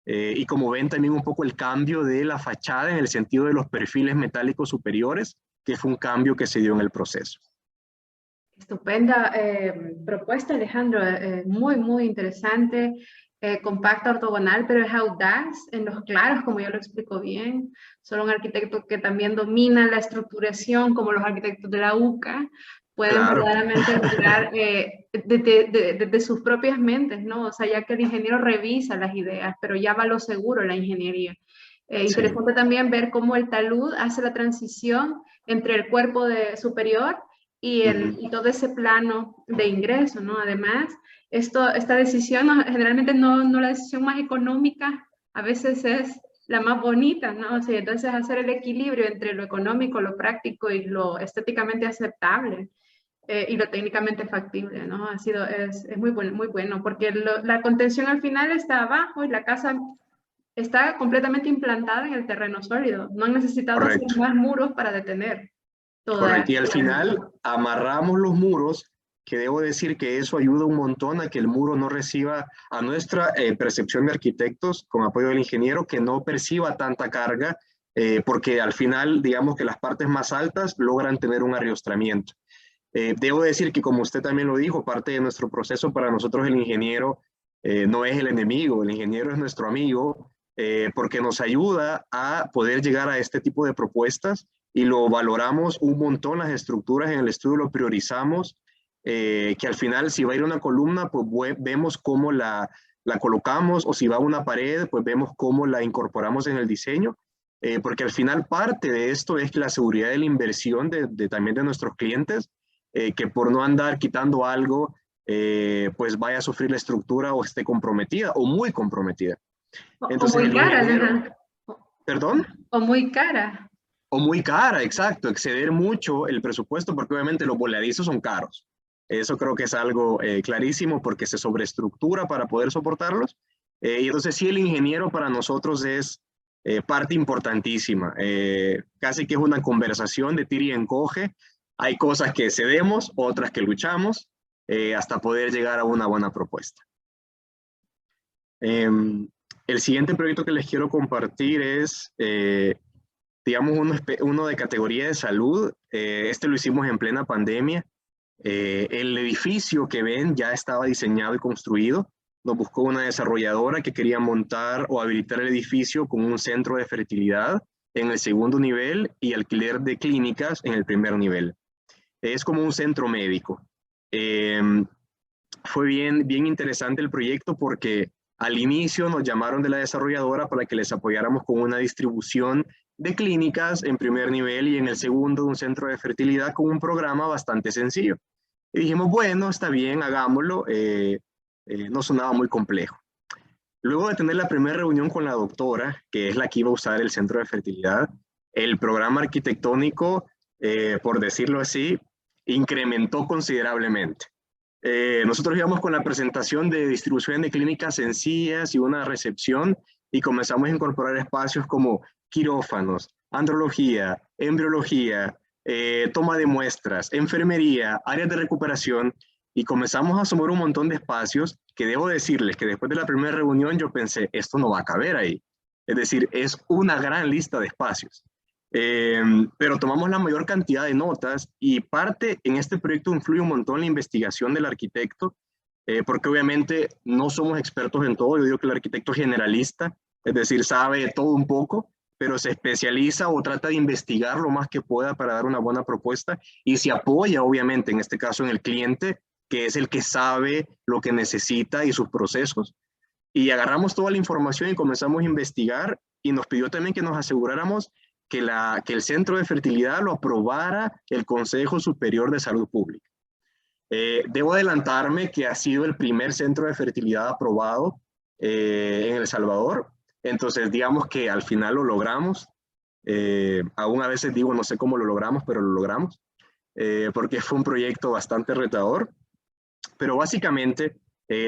y como ven también un poco el cambio de la fachada en el sentido de los perfiles metálicos superiores, que fue un cambio que se dio en el proceso. Estupenda propuesta, Alejandro, muy, muy interesante, compacta, ortogonal, pero es audaz en los claros, como ya lo explicó bien. Solo un arquitecto que también domina la estructuración, como los arquitectos de la UCA, pueden Claro, verdaderamente lograr desde sus propias mentes, ¿no? O sea, ya que el ingeniero revisa las ideas, pero ya va a lo seguro la ingeniería. sí. Interesante también ver cómo el talud hace la transición entre el cuerpo superior Ujú. y todo ese plano de ingreso, ¿no? Además, esta decisión generalmente no la decisión más económica, a veces es la más bonita, ¿no? O sea, entonces hacer el equilibrio entre lo económico, lo práctico y lo estéticamente aceptable y lo técnicamente factible, ¿no? Es muy bueno, porque la contención al final está abajo y la casa está completamente implantada en el terreno sólido. No han necesitado hacer Correcto. más muros para detener Correcto. Y al toda final amarramos los muros, que debo decir que eso ayuda un montón a que el muro no reciba, a nuestra percepción de arquitectos, con apoyo del ingeniero, que no perciba tanta carga, porque al final, digamos que las partes más altas logran tener un arriostramiento. Debo decir que, como usted también lo dijo, parte de nuestro proceso para nosotros el ingeniero no es el enemigo, el ingeniero es nuestro amigo, porque nos ayuda a poder llegar a este tipo de propuestas y lo valoramos un montón, las estructuras en el estudio lo priorizamos, que al final si va a ir una columna, pues vemos cómo la colocamos, o si va a una pared, pues vemos cómo la incorporamos en el diseño, porque al final parte de esto es la seguridad de la inversión también de nuestros clientes, que por no andar quitando algo, pues vaya a sufrir la estructura o esté comprometida o muy comprometida. o Entonces muy el cara, ingeniero, ¿no? perdón, O muy cara. o muy cara, exacto, exceder mucho el presupuesto porque obviamente los voladizos son caros. Eso creo que es algo clarísimo porque se sobreestructura para poder soportarlos. Y entonces sí, el ingeniero para nosotros es parte importantísima. Casi que es una conversación de tira y encoge. Hay cosas que cedemos, otras que luchamos, hasta poder llegar a una buena propuesta. El siguiente proyecto que les quiero compartir es digamos, uno de categoría de salud. Este lo hicimos en plena pandemia. El edificio que ven ya estaba diseñado y construido. Nos buscó una desarrolladora que quería montar o habilitar el edificio con un centro de fertilidad en el segundo nivel y alquiler de clínicas en el primer nivel. Es como un centro médico. Eh, Fue bien interesante el proyecto porque al inicio nos llamaron de la desarrolladora para que les apoyáramos con una distribución de clínicas en primer nivel y en el segundo un centro de fertilidad con un programa bastante sencillo. Y dijimos, bueno, está bien, hagámoslo. No sonaba muy complejo. Luego de tener la primera reunión con la doctora, que es la que iba a usar el centro de fertilidad, el programa arquitectónico, por decirlo así, incrementó considerablemente. Nosotros íbamos con la presentación de distribución de clínicas sencillas y una recepción y comenzamos a incorporar espacios como quirófanos, andrología, embriología, toma de muestras, enfermería, áreas de recuperación y comenzamos a sumar un montón de espacios que debo decirles que después de la primera reunión yo pensé, esto no va a caber ahí. Es decir, es una gran lista de espacios. Pero tomamos la mayor cantidad de notas y parte en este proyecto influye un montón la investigación del arquitecto, porque obviamente no somos expertos en todo. Yo digo que el arquitecto es generalista, es decir, sabe todo un poco, pero se especializa o trata de investigar lo más que pueda para dar una buena propuesta y se apoya obviamente en este caso en el cliente, que es el que sabe lo que necesita y sus procesos. Y agarramos toda la información y comenzamos a investigar y nos pidió también que nos aseguráramos que el centro de fertilidad lo aprobara el Consejo Superior de Salud Pública. Debo adelantarme que ha sido el primer centro de fertilidad aprobado en El Salvador, entonces digamos que al final lo logramos. Aún a veces digo, no sé cómo lo logramos, pero lo logramos, porque fue un proyecto bastante retador, pero básicamente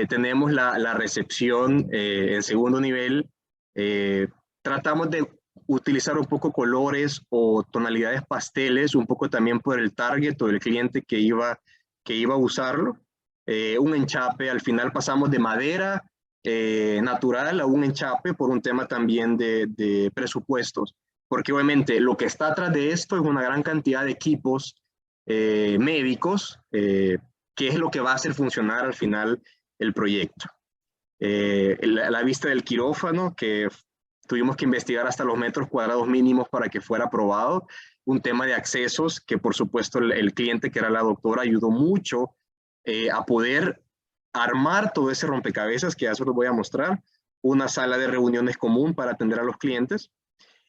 tenemos la recepción en segundo nivel. Tratamos de utilizar un poco colores o tonalidades pasteles, un poco también por el target o el cliente que iba a usarlo. Un enchape, al final pasamos de madera natural a un enchape por un tema también de presupuestos, porque obviamente lo que está atrás de esto es una gran cantidad de equipos médicos, que es lo que va a hacer funcionar al final el proyecto. La vista del quirófano, que Tuvimos que investigar hasta los metros cuadrados mínimos para que fuera aprobado. Un tema de accesos que por supuesto el cliente, que era la doctora, ayudó mucho a poder armar todo ese rompecabezas, que ya se los voy a mostrar. Una sala de reuniones común para atender a los clientes.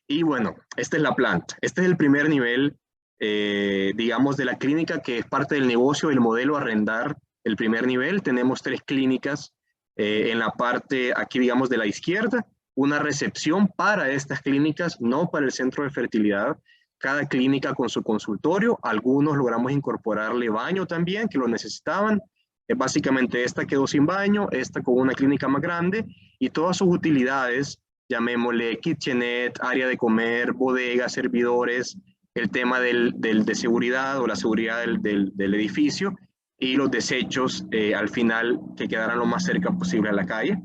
Y bueno, esta es la planta. Este es el primer nivel, digamos, de la clínica, que es parte del negocio, el modelo arrendar. El primer nivel, tenemos 3 clínicas en la parte aquí, digamos, de la izquierda, una recepción para estas clínicas, no para el centro de fertilidad. Cada clínica con su consultorio, algunos logramos incorporarle baño también, que lo necesitaban. Básicamente esta quedó sin baño, esta con una clínica más grande, y todas sus utilidades, llamémosle kitchenette, área de comer, bodega, servidores, el tema de seguridad o la seguridad del edificio, y los desechos al final que quedaran lo más cerca posible a la calle.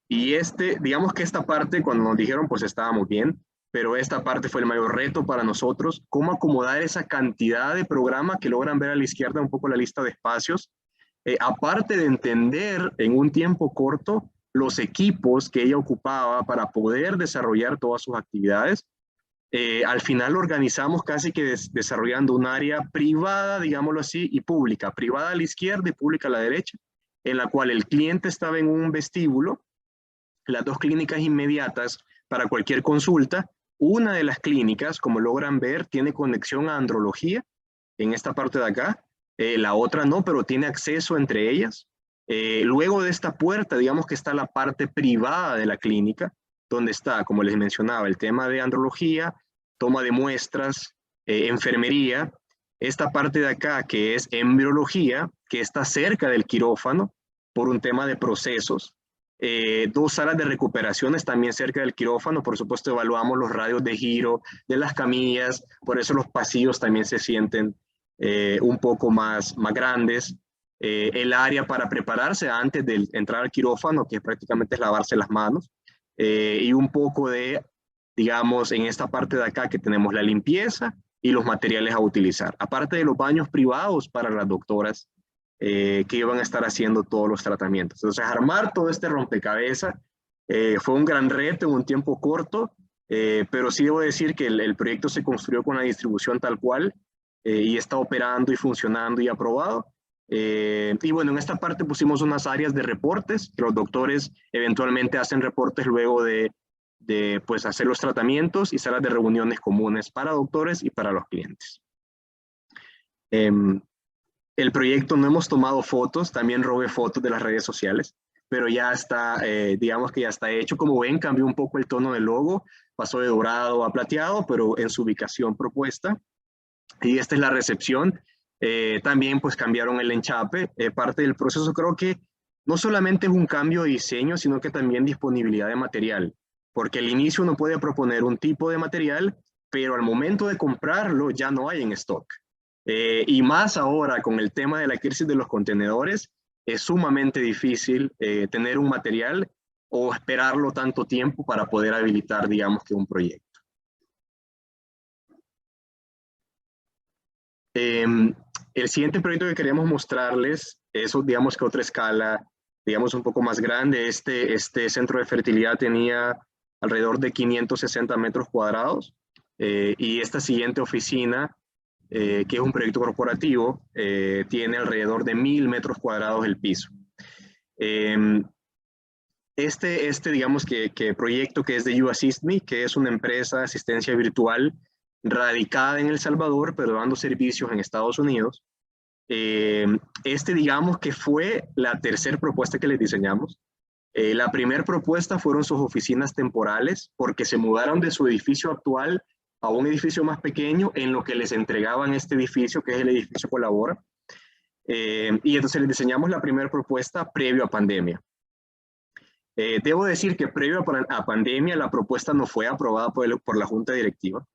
Y digamos que esta parte, cuando nos dijeron, pues estábamos bien, pero esta parte fue el mayor reto para nosotros, cómo acomodar esa cantidad de programa que logran ver a la izquierda un poco la lista de espacios, aparte de entender en un tiempo corto los equipos que ella ocupaba para poder desarrollar todas sus actividades. Al final lo organizamos casi que desarrollando un área privada, digámoslo así, y pública, privada a la izquierda y pública a la derecha, en la cual el cliente estaba en un vestíbulo, las 2 clínicas inmediatas para cualquier consulta. Una de las clínicas, como logran ver, tiene conexión a andrología en esta parte de acá, la otra no, pero tiene acceso entre ellas. Luego de esta puerta, digamos que está la parte privada de la clínica, donde está, como les mencionaba, el tema de andrología, toma de muestras, enfermería. Esta parte de acá, que es embriología, que está cerca del quirófano por un tema de procesos. 2 salas de recuperaciones también cerca del quirófano. Por supuesto, evaluamos los radios de giro de las camillas, por eso los pasillos también se sienten un poco más grandes. El área para prepararse antes de entrar al quirófano, que prácticamente es lavarse las manos, y un poco de, digamos, en esta parte de acá que tenemos la limpieza y los materiales a utilizar, aparte de los baños privados para las doctoras que iban a estar haciendo todos los tratamientos. Entonces, armar todo este rompecabezas fue un gran reto en un tiempo corto, pero sí debo decir que el proyecto se construyó con la distribución tal cual y está operando y funcionando y aprobado. Y bueno, en esta parte pusimos unas áreas de reportes, que los doctores eventualmente hacen reportes luego de pues hacer los tratamientos, y salas de reuniones comunes para doctores y para los clientes. El proyecto no hemos tomado fotos, también robé fotos de las redes sociales, pero ya está, digamos que ya está hecho. Como ven, cambió un poco el tono del logo, pasó de dorado a plateado, pero en su ubicación propuesta. Y esta es la recepción. También pues cambiaron el enchape. Parte del proceso creo que no solamente es un cambio de diseño, sino que también disponibilidad de material, porque al inicio uno puede proponer un tipo de material, pero al momento de comprarlo ya no hay en stock. Y más ahora con el tema de la crisis de los contenedores, es sumamente difícil tener un material o esperarlo tanto tiempo para poder habilitar, digamos, que un proyecto. El siguiente proyecto que queríamos mostrarles es, digamos, que otra escala, digamos, un poco más grande. Este centro de fertilidad tenía alrededor de 560 metros cuadrados, y esta siguiente oficina, que es un proyecto corporativo, tiene alrededor de 1000 metros cuadrados el piso. Digamos que proyecto, que es de You Assist Me, que es una empresa de asistencia virtual radicada en El Salvador, pero dando servicios en Estados Unidos. Digamos que fue la tercera propuesta que les diseñamos. La primera propuesta fueron sus oficinas temporales, porque se mudaron de su edificio actual a un edificio más pequeño, en lo que les entregaban este edificio, que es el edificio Colabora. Y entonces les diseñamos la primera propuesta previo a pandemia. Debo decir que previo a pandemia la propuesta no fue aprobada por la Junta Directiva,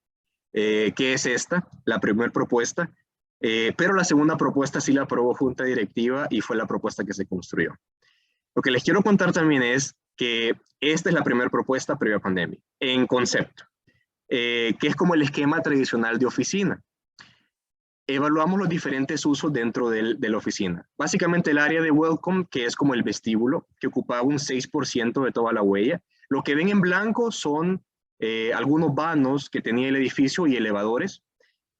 que es esta, la primera propuesta, pero la segunda propuesta sí la aprobó Junta Directiva y fue la propuesta que se construyó. Lo que les quiero contar también es que esta es la primera propuesta previo a pandemia, en concepto, que es como el esquema tradicional de oficina. Evaluamos los diferentes usos dentro de la oficina. Básicamente el área de welcome, que es como el vestíbulo, que ocupaba un 6% de toda la huella. Lo que ven en blanco son algunos vanos que tenía el edificio y elevadores.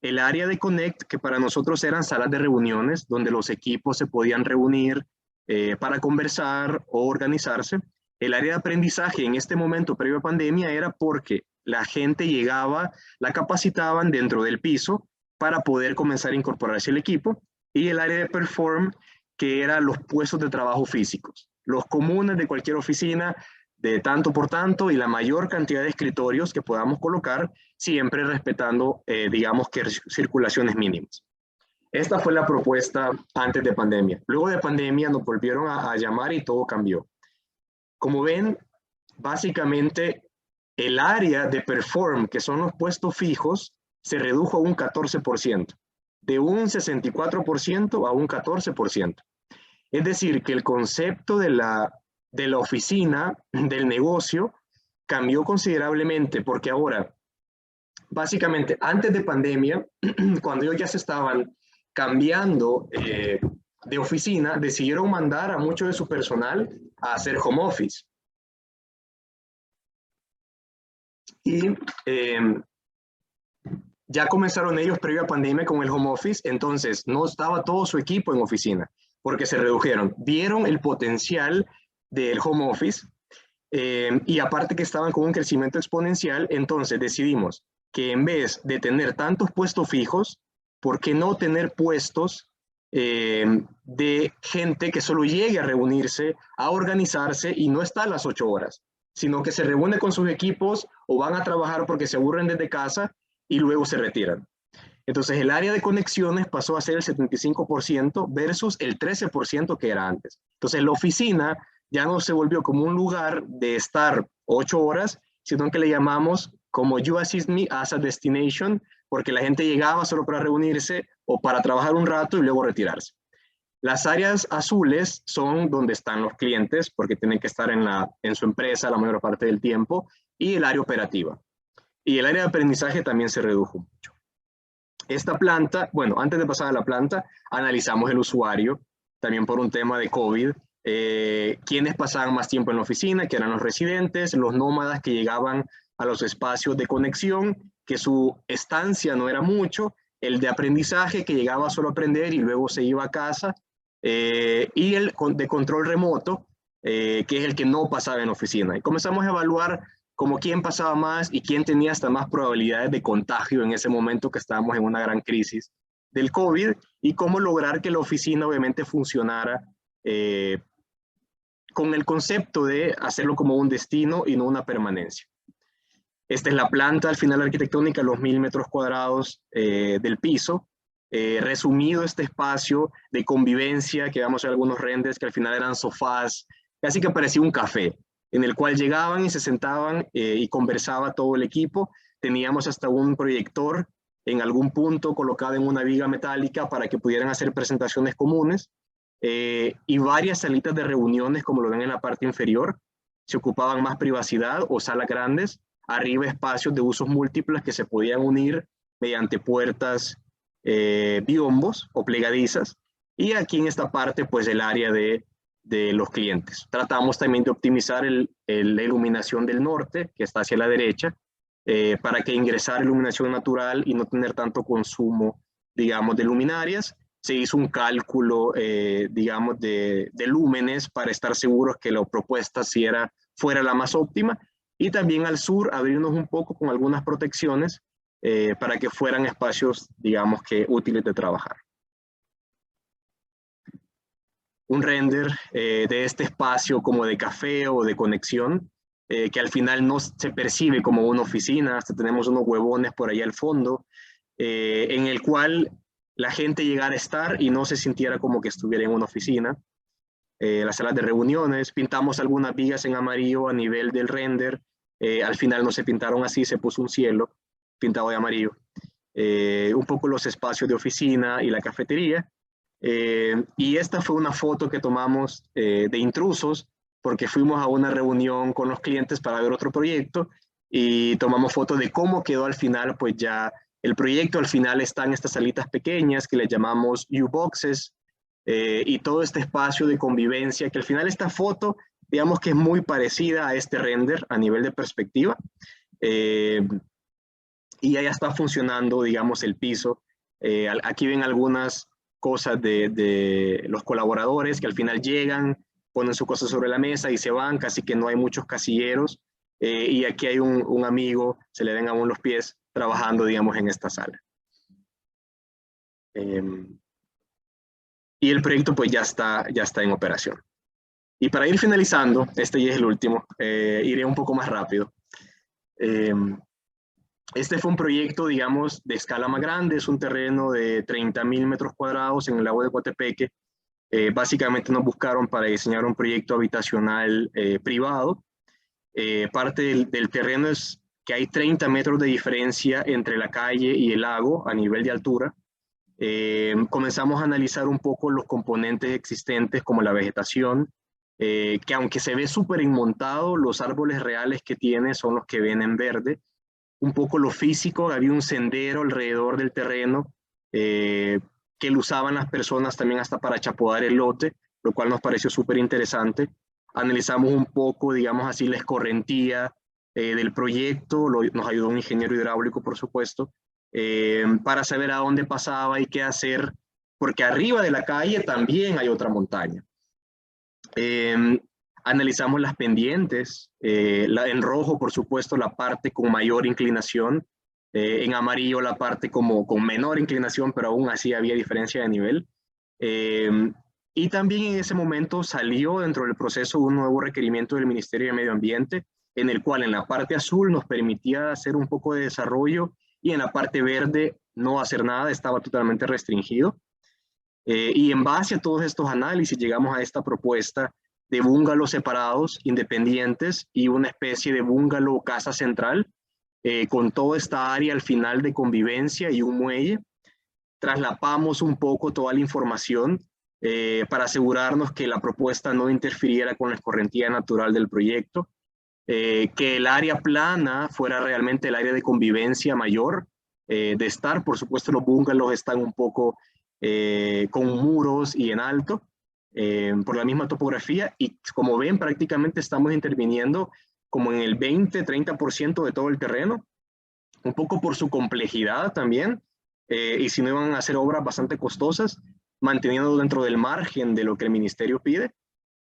El área de Connect, que para nosotros eran salas de reuniones, donde los equipos se podían reunir para conversar o organizarse. El área de aprendizaje en este momento previo a pandemia era porque la gente llegaba, la capacitaban dentro del piso para poder comenzar a incorporarse al equipo. Y el área de Perform, que eran los puestos de trabajo físicos, los comunes de cualquier oficina, de tanto por tanto y la mayor cantidad de escritorios que podamos colocar, siempre respetando, digamos que circulaciones mínimas. Esta fue la propuesta antes de pandemia. Luego de pandemia nos volvieron a llamar y todo cambió. Como ven, básicamente el área de Perform, que son los puestos fijos, se redujo a un 14%, de un 64% a un 14%. Es decir, que el concepto de la oficina, del negocio, cambió considerablemente, porque ahora, básicamente, antes de pandemia, cuando ellos ya se estaban cambiando de oficina, decidieron mandar a mucho de su personal a hacer home office. Y ya comenzaron ellos previo a pandemia con el home office, entonces no estaba todo su equipo en oficina, porque se redujeron. Vieron el potencial del home office y aparte que estaban con un crecimiento exponencial, entonces decidimos que en vez de tener tantos puestos fijos, ¿por qué no tener puestos de gente que solo llegue a reunirse, a organizarse y no está a las 8 horas, sino que se reúne con sus equipos o van a trabajar porque se aburren desde casa y luego se retiran? Entonces el área de conexiones pasó a ser el 75% versus el 13% que era antes. Entonces la oficina ya no se volvió como un lugar de estar 8 horas, sino que le llamamos como You Assist Me as a Destination, porque la gente llegaba solo para reunirse o para trabajar un rato y luego retirarse. Las áreas azules son donde están los clientes, porque tienen que estar en su empresa la mayor parte del tiempo, y el área operativa. Y el área de aprendizaje también se redujo mucho. Esta planta, bueno, antes de pasar a la planta, analizamos el usuario, también por un tema de COVID, quienes pasaban más tiempo en la oficina, que eran los residentes, los nómadas que llegaban a los espacios de conexión, que su estancia no era mucho, el de aprendizaje que llegaba solo a aprender y luego se iba a casa, y el de control remoto, que es el que no pasaba en oficina. Y comenzamos a evaluar como quién pasaba más y quién tenía hasta más probabilidades de contagio en ese momento que estábamos en una gran crisis del COVID, y cómo lograr que la oficina obviamente funcionara con el concepto de hacerlo como un destino y no una permanencia. Esta es la planta al final arquitectónica, los 1000 metros cuadrados del piso. Resumido este espacio de convivencia, que vamos a ver algunos renders que al final eran sofás, casi que parecía un café, en el cual llegaban y se sentaban y conversaba todo el equipo. Teníamos hasta un proyector en algún punto colocado en una viga metálica para que pudieran hacer presentaciones comunes, y varias salitas de reuniones, como lo ven en la parte inferior. Se ocupaban más privacidad o salas grandes. Arriba espacios de usos múltiples que se podían unir mediante puertas biombos o plegadizas. Y aquí en esta parte, pues el área de los clientes. Tratamos también de optimizar la iluminación del norte, que está hacia la derecha, para que ingresara iluminación natural y no tener tanto consumo, digamos, de luminarias. Se hizo un cálculo, digamos, de lúmenes para estar seguros que la propuesta sí fuera la más óptima. Y también al sur abrirnos un poco con algunas protecciones para que fueran espacios, digamos, que útiles de trabajar. Un render de este espacio como de café o de conexión, que al final no se percibe como una oficina, hasta tenemos unos huevones por ahí al fondo, en el cual la gente llegara a estar y no se sintiera como que estuviera en una oficina. Las salas de reuniones, pintamos algunas vigas en amarillo a nivel del render, al final no se pintaron así, se puso un cielo pintado de amarillo. Un poco los espacios de oficina y la cafetería. Y esta fue una foto que tomamos de intrusos, porque fuimos a una reunión con los clientes para ver otro proyecto y tomamos fotos de cómo quedó al final. Pues ya el proyecto al final está en estas salitas pequeñas que le llamamos U-Boxes, y todo este espacio de convivencia, que al final esta foto digamos que es muy parecida a este render a nivel de perspectiva. Y ya está funcionando, digamos, el piso. Aquí ven algunas cosas de los colaboradores que al final llegan, ponen sus cosas sobre la mesa y se van, casi que no hay muchos casilleros. Y aquí hay un amigo, se le ven aún los pies, trabajando, digamos, en esta sala. Y el proyecto pues ya está en operación. Y para ir finalizando, este ya es el último, iré un poco más rápido. Este fue un proyecto, digamos, de escala más grande, es un terreno de 30.000 metros cuadrados en el lago de Coatepeque. Básicamente nos buscaron para diseñar un proyecto habitacional privado. Parte del terreno es que hay 30 metros de diferencia entre la calle y el lago a nivel de altura. Comenzamos a analizar un poco los componentes existentes como la vegetación, que aunque se ve súper inmontado, los árboles reales que tiene son los que ven en verde. Un poco lo físico, había un sendero alrededor del terreno que lo usaban las personas también hasta para chapodar el lote, lo cual nos pareció súper interesante. Analizamos un poco, digamos así, la escorrentía del proyecto, nos ayudó un ingeniero hidráulico, por supuesto, para saber a dónde pasaba y qué hacer, porque arriba de la calle también hay otra montaña. Analizamos las pendientes, en rojo, por supuesto, la parte con mayor inclinación, en amarillo la parte como con menor inclinación, pero aún así había diferencia de nivel. Y también en ese momento salió dentro del proceso un nuevo requerimiento del Ministerio de Medio Ambiente, en el cual en la parte azul nos permitía hacer un poco de desarrollo y en la parte verde no hacer nada, estaba totalmente restringido. Y en base a todos estos análisis llegamos a esta propuesta de búngalos separados, independientes, y una especie de búngalo casa central, con toda esta área al final de convivencia y un muelle. Traslapamos un poco toda la información para asegurarnos que la propuesta no interfiriera con la escorrentía natural del proyecto, que el área plana fuera realmente el área de convivencia mayor de estar. Por supuesto, los búngalos están un poco con muros y en alto, por la misma topografía, y como ven, prácticamente estamos interviniendo como en el 20-30% de todo el terreno, un poco por su complejidad también, y si no iban a hacer obras bastante costosas, manteniendo dentro del margen de lo que el ministerio pide,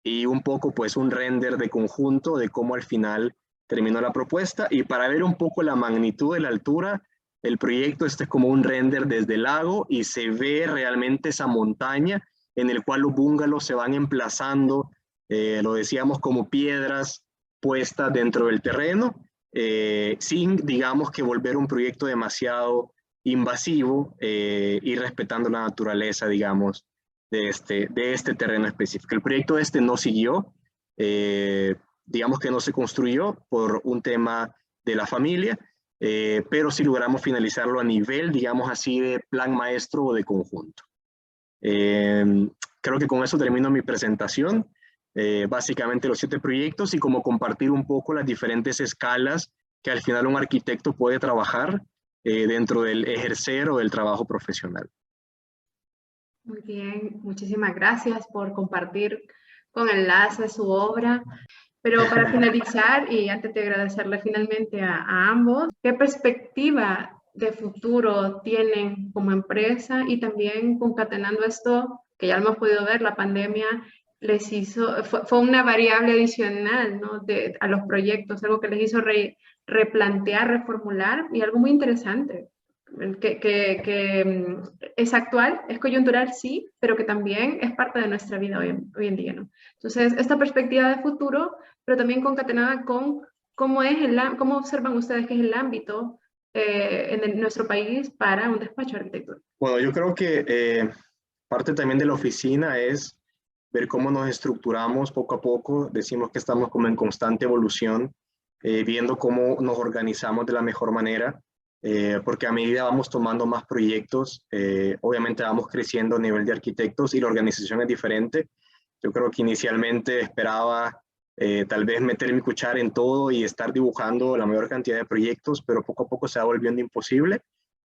y un poco pues un render de conjunto de cómo al final terminó la propuesta. Y para ver un poco la magnitud de la altura del proyecto, este es como un render desde el lago y se ve realmente esa montaña en el cual los búngalos se van emplazando, lo decíamos, como piedras puestas dentro del terreno, sin, digamos, que volver un proyecto demasiado invasivo y respetando la naturaleza, digamos, de este terreno específico. El proyecto no siguió, digamos que no se construyó por un tema de la familia, pero sí logramos finalizarlo a nivel, digamos así, de plan maestro o de conjunto. Creo que con eso termino mi presentación. Básicamente los 7 proyectos y como compartir un poco las diferentes escalas que al final un arquitecto puede trabajar dentro del ejercer o del trabajo profesional. Muy bien, muchísimas gracias por compartir con enlace su obra. Pero para finalizar, y antes de agradecerle finalmente a ambos, ¿qué perspectiva de futuro tienen como empresa? Y también concatenando esto, que ya lo hemos podido ver, la pandemia les hizo, fue una variable adicional, ¿no? A los proyectos, algo que les hizo replantear, reformular, y algo muy interesante, que es actual, es coyuntural, sí, pero que también es parte de nuestra vida hoy en día, ¿no? Entonces, esta perspectiva de futuro, pero también concatenada con cómo observan ustedes que es el ámbito en nuestro país para un despacho de arquitectura. Bueno, yo creo que parte también de la oficina es ver cómo nos estructuramos poco a poco. Decimos que estamos como en constante evolución, viendo cómo nos organizamos de la mejor manera, porque a medida vamos tomando más proyectos, obviamente vamos creciendo a nivel de arquitectos y la organización es diferente. Yo creo que inicialmente esperaba tal vez meter mi cuchara en todo y estar dibujando la mayor cantidad de proyectos, pero poco a poco se va volviendo imposible.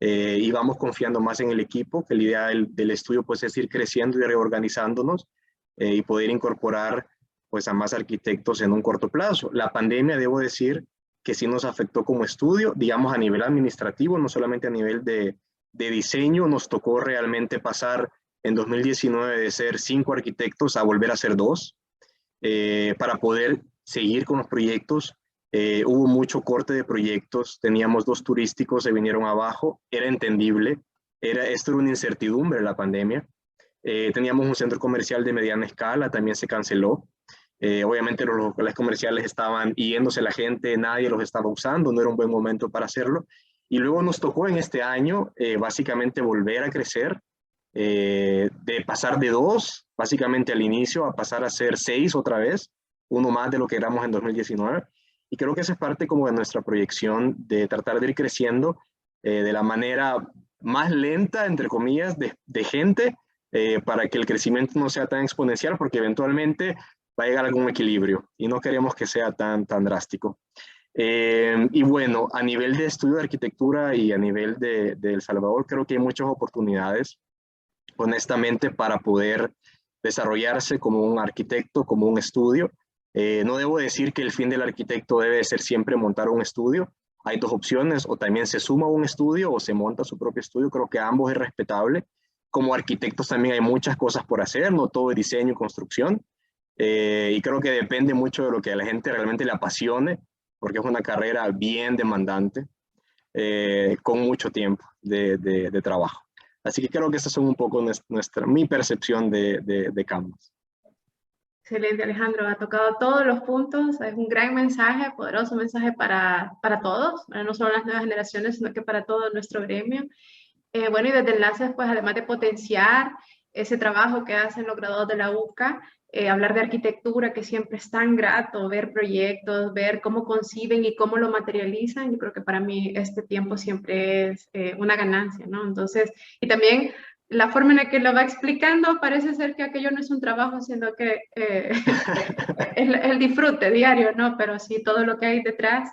Y vamos confiando más en el equipo, que la idea del estudio pues es ir creciendo y reorganizándonos y poder incorporar pues a más arquitectos en un corto plazo. La pandemia, debo decir, que sí nos afectó como estudio, digamos a nivel administrativo, no solamente a nivel de diseño. Nos tocó realmente pasar en 2019 de ser 5 arquitectos a volver a ser 2, para poder seguir con los proyectos. Hubo mucho corte de proyectos, teníamos 2 turísticos, se vinieron abajo, era entendible, esto era una incertidumbre la pandemia. Teníamos un centro comercial de mediana escala, también se canceló. Obviamente los locales comerciales estaban yéndose la gente, nadie los estaba usando, no era un buen momento para hacerlo. Y luego nos tocó en este año básicamente volver a crecer, de pasar de 2, básicamente al inicio, a pasar a ser 6 otra vez, uno más de lo que éramos en 2019. Y creo que esa es parte como de nuestra proyección, de tratar de ir creciendo de la manera más lenta, entre comillas, de gente, para que el crecimiento no sea tan exponencial, porque eventualmente va a llegar a algún equilibrio y no queremos que sea tan drástico. Y bueno, a nivel de estudio de arquitectura y a nivel de El Salvador, creo que hay muchas oportunidades, honestamente, para poder desarrollarse como un arquitecto, como un estudio. No debo decir que el fin del arquitecto debe ser siempre montar un estudio. Hay 2 opciones: o también se suma a un estudio o se monta su propio estudio. Creo que ambos es respetable. Como arquitectos también hay muchas cosas por hacer, no todo es diseño y construcción. Y creo que depende mucho de lo que a la gente realmente le apasione, porque es una carrera bien demandante, con mucho tiempo de trabajo. Así que creo que esas son un poco mi percepción de Canvas. Excelente, Alejandro. Ha tocado todos los puntos. Es un gran mensaje, poderoso mensaje para todos, no solo las nuevas generaciones, sino que para todo nuestro gremio. Bueno, y desde Enlaces, pues además de potenciar ese trabajo que hacen los graduados de la UCA, hablar de arquitectura, que siempre es tan grato, ver proyectos, ver cómo conciben y cómo lo materializan. Yo creo que para mí este tiempo siempre es una ganancia, ¿no? Entonces, y también la forma en la que lo va explicando, parece ser que aquello no es un trabajo, sino que es el disfrute diario, ¿no? Pero sí todo lo que hay detrás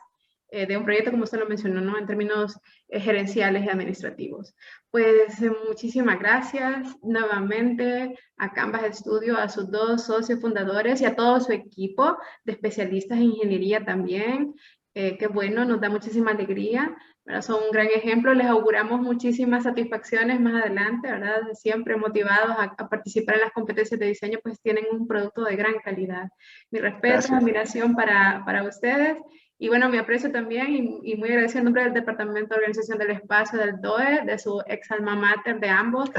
de un proyecto, como usted lo mencionó, ¿no? En términos gerenciales y administrativos. Pues muchísimas gracias nuevamente a Canvas Studio, a sus 2 socios fundadores y a todo su equipo de especialistas en ingeniería también. Qué bueno, nos da muchísima alegría, ¿verdad? Son un gran ejemplo. Les auguramos muchísimas satisfacciones más adelante, ¿verdad? Siempre motivados a participar en las competencias de diseño, pues tienen un producto de gran calidad. Mi respeto, admiración para ustedes. Y bueno, mi aprecio también y muy agradecido en nombre del Departamento de Organización del Espacio del DOE, de su ex alma mater de ambos,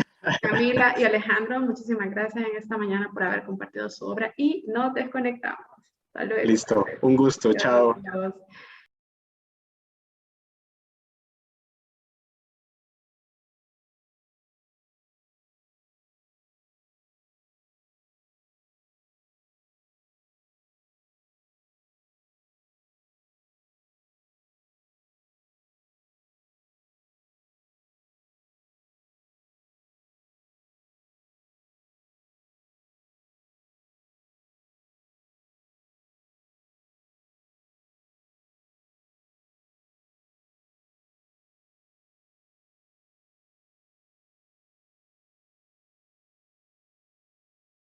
Camila y Alejandro. Muchísimas gracias en esta mañana por haber compartido su obra y nos desconectamos. Hasta luego. Listo, un gusto, chao. Adiós.